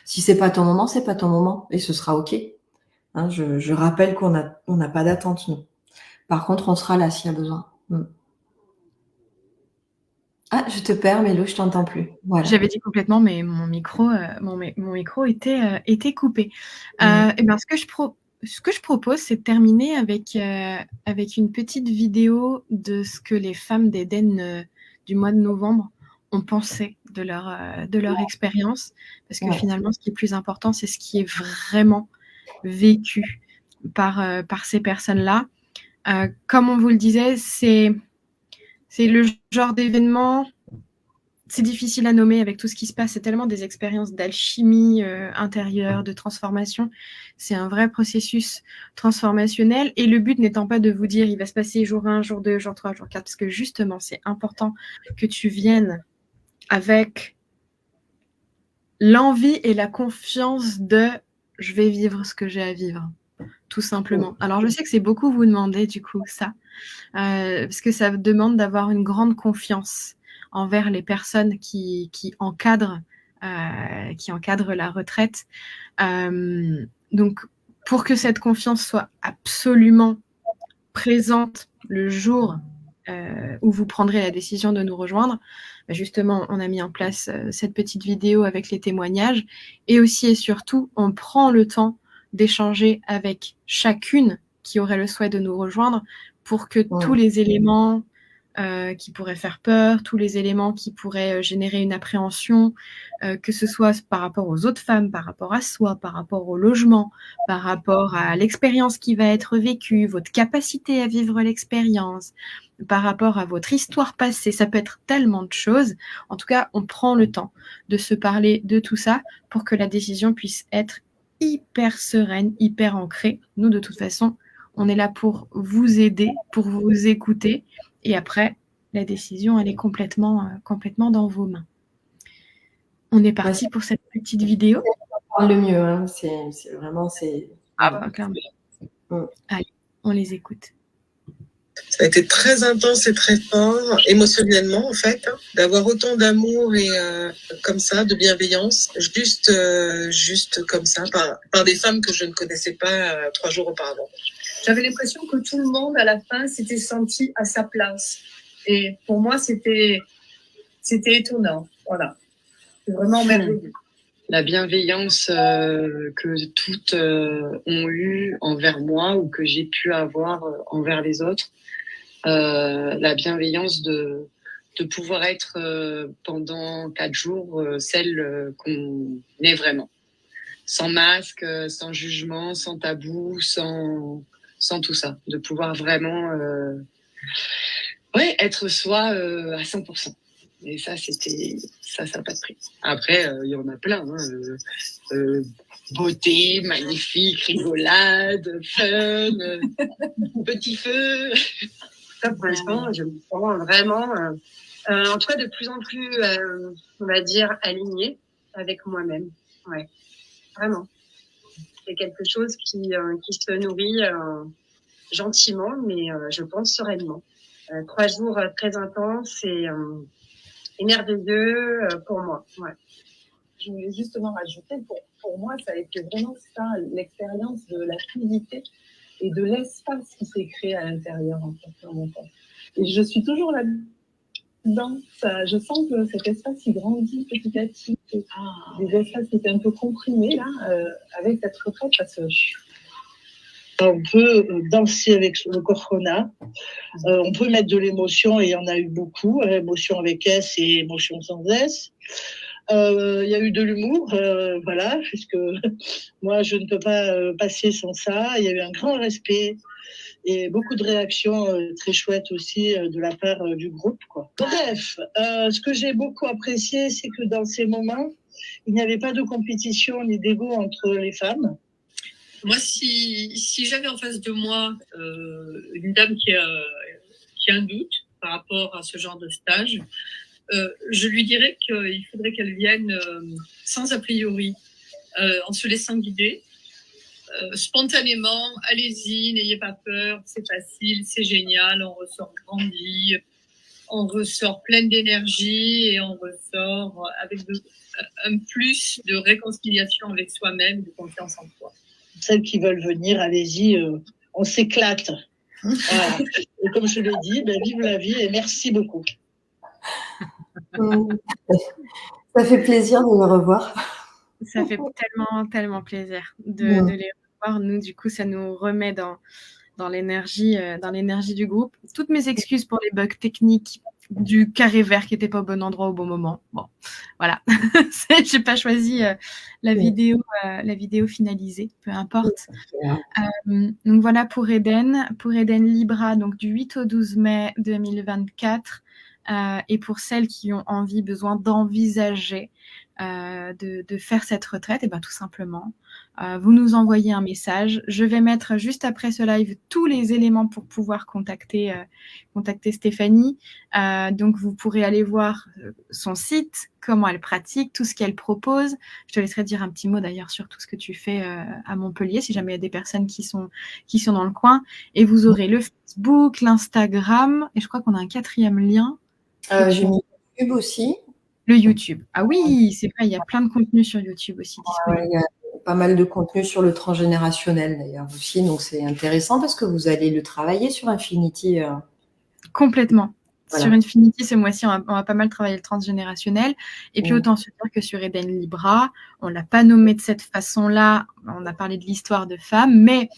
si c'est pas ton moment, c'est pas ton moment, et ce sera OK. Hein, je rappelle qu'on n'a pas d'attente, nous. Par contre, on sera là s'il y a besoin. Ah, je te perds, Mélo, je t'entends plus. Voilà. J'avais dit complètement, mais mon micro était coupé. Ce que je propose, c'est de terminer avec une petite vidéo de ce que les femmes d'Éden du mois de novembre ont pensé de leur expérience. Parce que finalement, ce qui est plus important, c'est ce qui est vraiment vécu par ces personnes-là. Comme on vous le disait, c'est le genre d'événement, c'est difficile à nommer avec tout ce qui se passe. C'est tellement des expériences d'alchimie intérieure, de transformation. C'est un vrai processus transformationnel. Et le but n'étant pas de vous dire il va se passer jour 1, jour 2, jour 3, jour 4, parce que justement, c'est important que tu viennes avec l'envie et la confiance de je vais vivre ce que j'ai à vivre, tout simplement. Alors, je sais que c'est beaucoup vous demander du coup ça, parce que ça demande d'avoir une grande confiance envers les personnes qui encadrent la retraite. Donc, pour que cette confiance soit absolument présente le jour où vous prendrez la décision de nous rejoindre, justement, on a mis en place cette petite vidéo avec les témoignages. Et aussi et surtout, on prend le temps d'échanger avec chacune qui aurait le souhait de nous rejoindre pour que tous les éléments qui pourraient faire peur, tous les éléments qui pourraient générer une appréhension, que ce soit par rapport aux autres femmes, par rapport à soi, par rapport au logement, par rapport à l'expérience qui va être vécue, votre capacité à vivre l'expérience, par rapport à votre histoire passée, ça peut être tellement de choses. En tout cas, on prend le temps de se parler de tout ça pour que la décision puisse être hyper sereine, hyper ancrée. Nous, de toute façon, on est là pour vous aider, pour vous écouter. Et après, la décision, elle est complètement dans vos mains. On est parti pour cette petite vidéo. Le mieux, hein. C'est vraiment... clairement. Allez, on les écoute. Ça a été très intense et très fort, émotionnellement en fait, d'avoir autant d'amour et comme ça, de bienveillance, juste comme ça, par des femmes que je ne connaissais pas 3 jours auparavant. J'avais l'impression que tout le monde, à la fin, s'était senti à sa place. Et pour moi, c'était étonnant. Voilà. C'est vraiment merveilleux. La bienveillance que toutes ont eue envers moi ou que j'ai pu avoir envers les autres. La bienveillance de pouvoir être pendant 4 jours celle qu'on est vraiment. Sans masque, sans jugement, sans tabou, sans tout ça. De pouvoir vraiment être soi à 100%. Et ça, ça n'a pas de prix. Après, il y en a plein. Beauté, magnifique, rigolade, fun, petit feu. Ça, pour l'instant, je me sens vraiment, en tout cas, de plus en plus, on va dire, alignée avec moi-même. Ouais, vraiment. C'est quelque chose qui se nourrit gentiment, mais je pense sereinement. 3 jours très intenses et merveilleux pour moi. Ouais. Je voulais justement rajouter, pour moi, ça a été vraiment ça, l'expérience de la fluidité et de l'espace qui s'est créé à l'intérieur, en fait, en mon temps. Et je suis toujours là-dedans. Je sens que cet espace, il grandit petit à petit. Des espaces qui étaient un peu comprimés, là, avec cette retraite, parce que... On peut danser avec le corps qu'on a. On peut mettre de l'émotion, et il y en a eu beaucoup. Émotion avec S et émotion sans S. Il y a eu de l'humour, voilà, puisque moi, je ne peux pas passer sans ça. Il y a eu un grand respect et beaucoup de réactions très chouettes aussi de la part du groupe, quoi. Bref, ce que j'ai beaucoup apprécié, c'est que dans ces moments, il n'y avait pas de compétition ni d'ego entre les femmes. Moi, si j'avais en face de moi une dame qui a un doute par rapport à ce genre de stage, je lui dirais qu'il faudrait qu'elle vienne sans a priori, en se laissant guider, spontanément. Allez-y, n'ayez pas peur, c'est facile, c'est génial, on ressort grandi, on ressort pleine d'énergie et on ressort avec un plus de réconciliation avec soi-même et de confiance en soi. Celles qui veulent venir, allez-y, on s'éclate. Voilà. Et comme je l'ai dit, vive la vie et merci beaucoup. Ça fait plaisir de les revoir. Ça fait tellement plaisir de les revoir. Nous, du coup, ça nous remet dans l'énergie du groupe. Toutes mes excuses pour les bugs techniques du carré vert qui n'était pas au bon endroit au bon moment. Bon, voilà. J'ai pas choisi la vidéo finalisée, peu importe. Donc voilà pour Eden Libra, donc du 8 au 12 mai 2024. Et pour celles qui ont besoin d'envisager de faire cette retraite, et tout simplement, vous nous envoyez un message. Je vais mettre juste après ce live tous les éléments pour pouvoir contacter Stéphanie. Donc vous pourrez aller voir son site, comment elle pratique, tout ce qu'elle propose. Je te laisserai dire un petit mot d'ailleurs sur tout ce que tu fais à Montpellier, si jamais il y a des personnes qui sont dans le coin. Et vous aurez le Facebook, l'Instagram, et je crois qu'on a un 4e lien. J'ai mis YouTube aussi. Le YouTube. Ah oui, c'est vrai, il y a plein de contenus sur YouTube aussi disponibles. Il y a pas mal de contenu sur le transgénérationnel d'ailleurs aussi, donc c'est intéressant parce que vous allez le travailler sur Infinity Complètement. Voilà. Sur Infinity, ce mois-ci, on va pas mal travailler le transgénérationnel. Et puis, Mm. autant se dire que sur Eden Libra, on ne l'a pas nommé de cette façon-là. On a parlé de l'histoire de femme, mais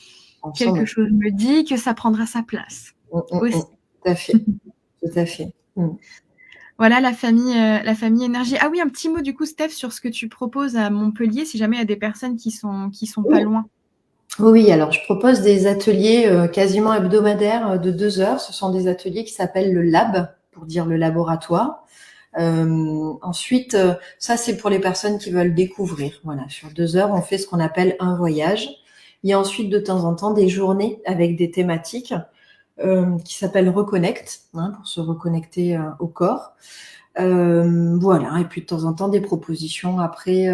Ensemble. quelque chose me dit que ça prendra sa place aussi. Tout à fait. Tout à fait. Voilà la famille énergie. Ah oui, un petit mot du coup, Steph, sur ce que tu proposes à Montpellier, si jamais il y a des personnes qui sont pas loin. Oui, alors je propose des ateliers quasiment hebdomadaires de 2 heures. Ce sont des ateliers qui s'appellent le lab, pour dire le laboratoire. Ensuite, ça c'est pour les personnes qui veulent découvrir. Voilà, sur 2 heures, on fait ce qu'on appelle un voyage. Il y a ensuite de temps en temps des journées avec des thématiques qui s'appellent Reconnect, pour se reconnecter au corps. Voilà, et puis de temps en temps des propositions après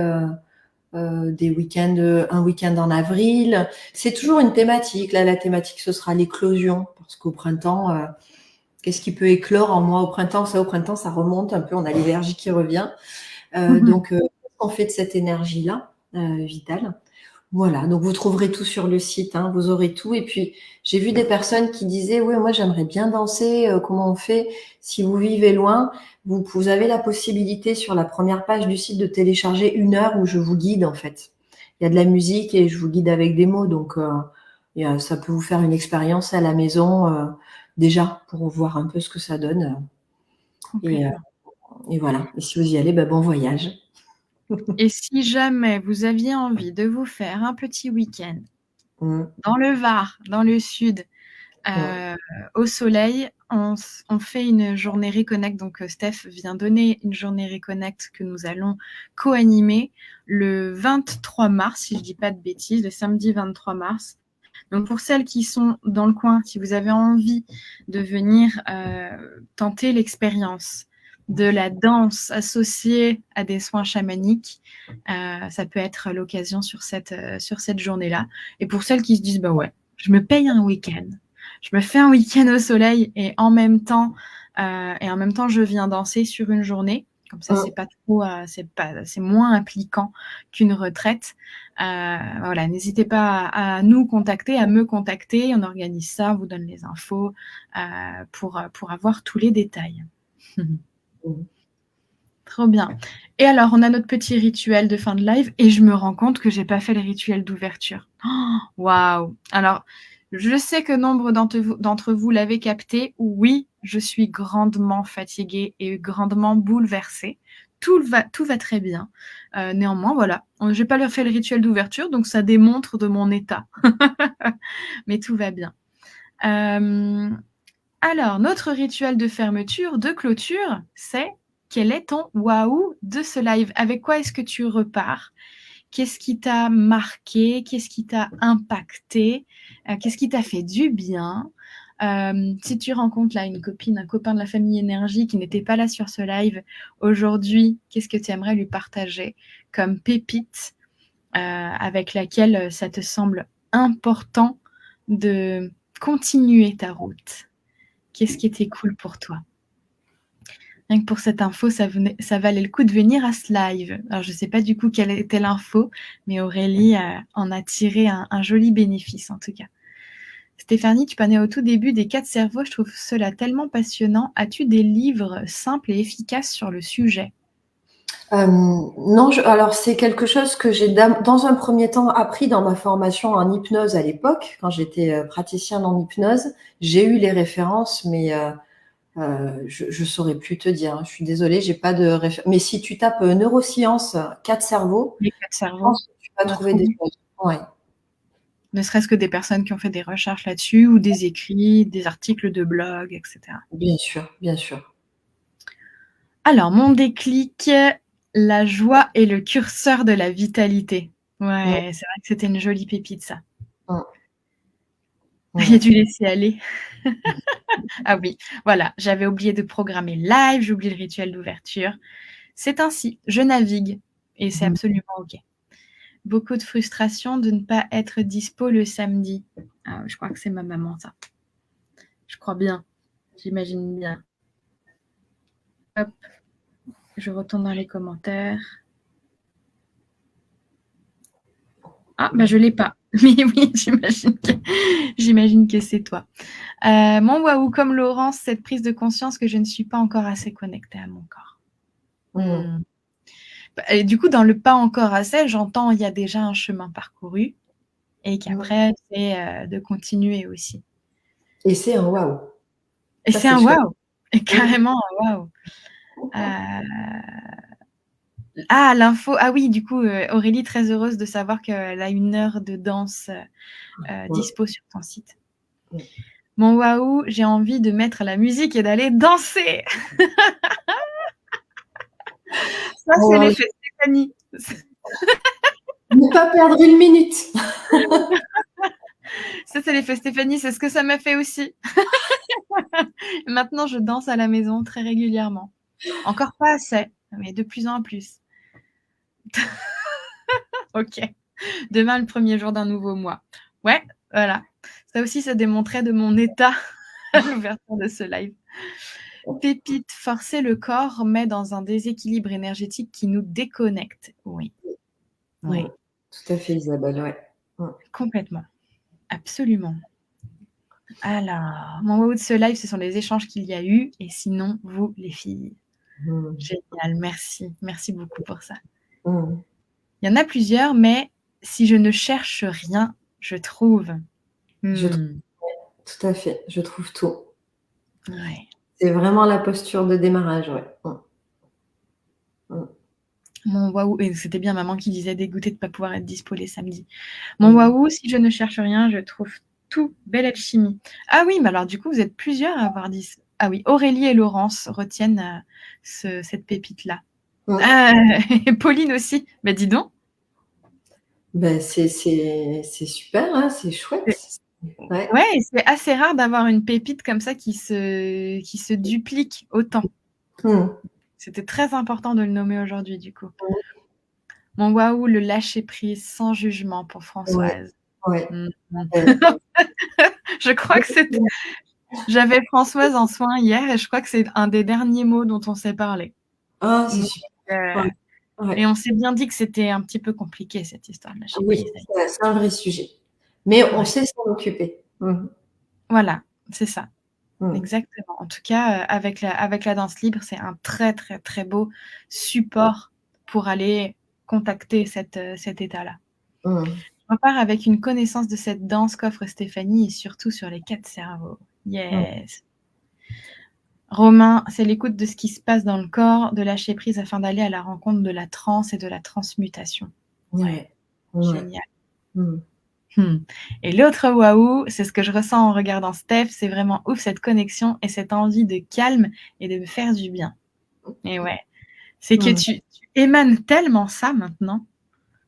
des week-ends, un week-end en avril. C'est toujours une thématique. Là, la thématique, ce sera l'éclosion, parce qu'au printemps, qu'est-ce qui peut éclore en moi au printemps? Ça, au printemps, ça remonte un peu, on a l'énergie qui revient. Donc, on fait de cette énergie-là, vitale. Voilà, donc vous trouverez tout sur le site, vous aurez tout. Et puis, j'ai vu des personnes qui disaient, oui, moi j'aimerais bien danser, comment on fait? Si vous vivez loin, vous avez la possibilité sur la première page du site de télécharger 1 heure où je vous guide en fait. Il y a de la musique et je vous guide avec des mots, donc ça peut vous faire une expérience à la maison déjà pour voir un peu ce que ça donne. Et voilà, et si vous y allez, bon voyage. Et si jamais vous aviez envie de vous faire un petit week-end dans le Var, dans le sud, au soleil, on fait une journée Reconnect. Donc, Steph vient donner une journée Reconnect que nous allons co-animer le 23 mars, si je ne dis pas de bêtises, le samedi 23 mars. Donc, pour celles qui sont dans le coin, si vous avez envie de venir tenter l'expérience de la danse associée à des soins chamaniques, ça peut être l'occasion sur cette journée-là. Et pour celles qui se disent, bah ouais, je me paye un week-end, je me fais un week-end au soleil et en même temps, je viens danser sur une journée. Comme ça, c'est pas trop, c'est moins impliquant qu'une retraite. Voilà, n'hésitez pas à nous contacter, à me contacter. On organise ça, on vous donne les infos pour avoir tous les détails. Trop bien. Et alors, on a notre petit rituel de fin de live et je me rends compte que j'ai pas fait le rituel d'ouverture. Waouh! Alors, je sais que nombre d'entre vous l'avez capté. Oui, je suis grandement fatiguée et grandement bouleversée. Tout va très bien. Néanmoins, voilà, j'ai pas fait le rituel d'ouverture, donc ça démontre de mon état. Mais tout va bien. Alors, notre rituel de fermeture, de clôture, c'est quel est ton waouh de ce live? Avec quoi est-ce que tu repars? Qu'est-ce qui t'a marqué? Qu'est-ce qui t'a impacté? Qu'est-ce qui t'a fait du bien? Si tu rencontres là une copine, un copain de la famille énergie qui n'était pas là sur ce live aujourd'hui, qu'est-ce que tu aimerais lui partager comme pépite avec laquelle ça te semble important de continuer ta route? Qu'est-ce qui était cool pour toi? Rien que pour cette info, ça valait le coup de venir à ce live. Alors, je ne sais pas du coup quelle était l'info, mais Aurélie en a tiré un joli bénéfice en tout cas. Stéphanie, tu parlais au tout début des 4 cerveaux. Je trouve cela tellement passionnant. As-tu des livres simples et efficaces sur le sujet? Non, alors c'est quelque chose que j'ai dans un premier temps appris dans ma formation en hypnose à l'époque, quand j'étais praticienne en hypnose. J'ai eu les références, mais je saurais plus te dire. Je suis désolée, j'ai pas de référence. Mais si tu tapes neurosciences 4 cerveaux, Les 4 je cerveaux. pense que tu vas trouver des choses. Ouais. Ne serait-ce que des personnes qui ont fait des recherches là-dessus ou des écrits, des articles de blog, etc. Bien sûr, bien sûr. Alors, mon déclic, la joie est le curseur de la vitalité. Ouais, c'est vrai que c'était une jolie pépite, ça. Il a dû laisser aller. Ah oui, voilà, j'avais oublié de programmer live, j'ai oublié le rituel d'ouverture. C'est ainsi, je navigue et c'est absolument OK. Beaucoup de frustration de ne pas être dispo le samedi. Ah, je crois que c'est ma maman, ça. Je crois bien, j'imagine bien. Hop, je retourne dans les commentaires. Ah, je ne l'ai pas. Mais oui, j'imagine que c'est toi. Mon waouh, comme Laurence, cette prise de conscience que je ne suis pas encore assez connectée à mon corps. Et du coup, dans le pas encore assez, j'entends il y a déjà un chemin parcouru et qu'après, c'est de continuer aussi. Et c'est un waouh. Et Ça, c'est un chouette. waouh. Et carrément un waouh. Ah, l'info. Ah oui, du coup, Aurélie, très heureuse de savoir qu'elle a 1 heure de danse dispo sur ton site. Mon waouh, j'ai envie de mettre la musique et d'aller danser. Ça, c'est l'effet Stéphanie. Ne pas perdre 1 minute. Ça, c'est l'effet Stéphanie, c'est ce que ça m'a fait aussi. Maintenant, je danse à la maison très régulièrement. Encore pas assez, mais de plus en plus. Ok. Demain, le premier jour d'un nouveau mois. Ouais, voilà. Ça aussi, ça démontrait de mon état à l'ouverture de ce live. Pépite, forcer le corps met dans un déséquilibre énergétique qui nous déconnecte. Oui. Oui. Tout à fait, Isabelle, ouais. Complètement. Absolument. Alors, mon waouh de ce live, ce sont les échanges qu'il y a eu. Et sinon, vous, les filles. Génial, merci. Merci beaucoup pour ça. Il y en a plusieurs, mais si je ne cherche rien, je trouve. Tout à fait, je trouve tout. Ouais. C'est vraiment la posture de démarrage, ouais. Mon waouh, et c'était bien maman qui disait dégoûtée de ne pas pouvoir être dispo les samedis. Mon waouh, si je ne cherche rien, je trouve tout. Belle alchimie. Ah oui, mais alors du coup, vous êtes plusieurs à avoir dit ça. Ah oui, Aurélie et Laurence retiennent cette pépite-là. Et Pauline aussi. Bah dis donc. Ben, c'est super, hein, c'est chouette. Ouais, et c'est assez rare d'avoir une pépite comme ça qui se duplique autant. C'était très important de le nommer aujourd'hui, du coup. Mon waouh, le lâcher prise sans jugement pour Françoise. Ouais. Je crois que c'était. J'avais Françoise en soin hier et je crois que c'est un des derniers mots dont on s'est parlé. Ah, c'est super. Et on s'est bien dit que c'était un petit peu compliqué cette histoire de lâcher prise. Oui, c'est un vrai sujet. Mais on sait s'en occuper. Voilà, c'est ça. Exactement. En tout cas, avec la danse libre, c'est un très, très, très beau support pour aller contacter cet état-là. Je repars avec une connaissance de cette danse qu'offre Stéphanie et surtout sur les 4 cerveaux. Yes. Romain, c'est l'écoute de ce qui se passe dans le corps, de lâcher prise afin d'aller à la rencontre de la transe et de la transmutation. Ouais. Génial. Et l'autre waouh, c'est ce que je ressens en regardant Steph, c'est vraiment ouf cette connexion et cette envie de calme et de me faire du bien. Et ouais, c'est que tu émanes tellement ça maintenant.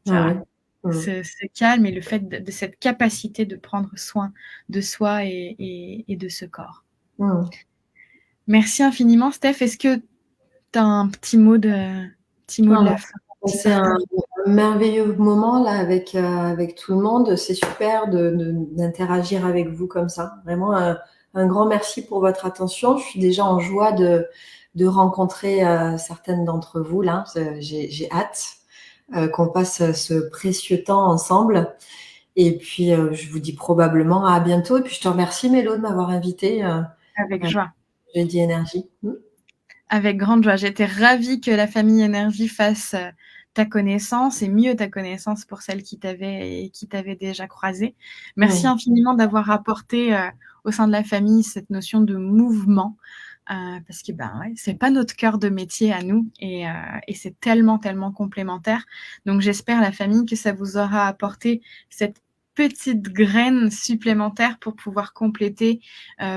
Ce calme et le fait de cette capacité de prendre soin de soi et de ce corps. Merci infiniment, Steph. Est-ce que tu as un petit mot de la fin? C'est un merveilleux moment là avec tout le monde. C'est super d'interagir avec vous comme ça. Vraiment un grand merci pour votre attention. Je suis déjà en joie de rencontrer certaines d'entre vous là. J'ai hâte qu'on passe ce précieux temps ensemble. Et puis je vous dis probablement à bientôt. Et puis je te remercie Mélo de m'avoir invitée. Avec joie. Jeudi Énergie. Avec grande joie. J'étais ravie que la famille Énergie fasse ta connaissance et mieux ta connaissance pour celles qui t'avaient déjà croisée. Merci infiniment d'avoir apporté au sein de la famille cette notion de mouvement parce que c'est pas notre cœur de métier à nous et c'est tellement, tellement complémentaire. Donc j'espère la famille que ça vous aura apporté cette petite graine supplémentaire pour pouvoir compléter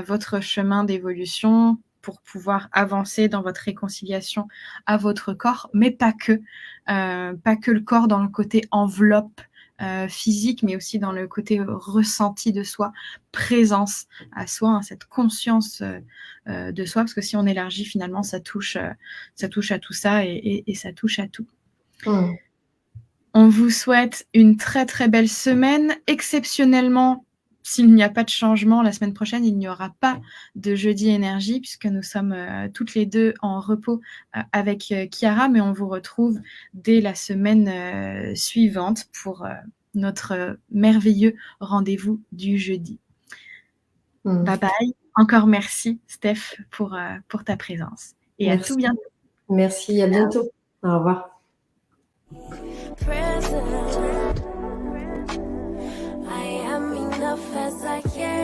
votre chemin d'évolution, pour pouvoir avancer dans votre réconciliation à votre corps, mais pas que le corps dans le côté enveloppe physique, mais aussi dans le côté ressenti de soi, présence à soi, hein, cette conscience de soi, parce que si on élargit, finalement, ça touche à tout ça et ça touche à tout. On vous souhaite une très très belle semaine. Exceptionnellement, s'il n'y a pas de changement, la semaine prochaine, il n'y aura pas de jeudi énergie puisque nous sommes toutes les deux en repos avec Chiara, mais on vous retrouve dès la semaine suivante pour notre merveilleux rendez-vous du jeudi. Mm. Bye bye. Encore merci, Steph, pour ta présence. Et à tout bientôt. Merci, à bientôt. Au revoir. Present. I am enough as I am.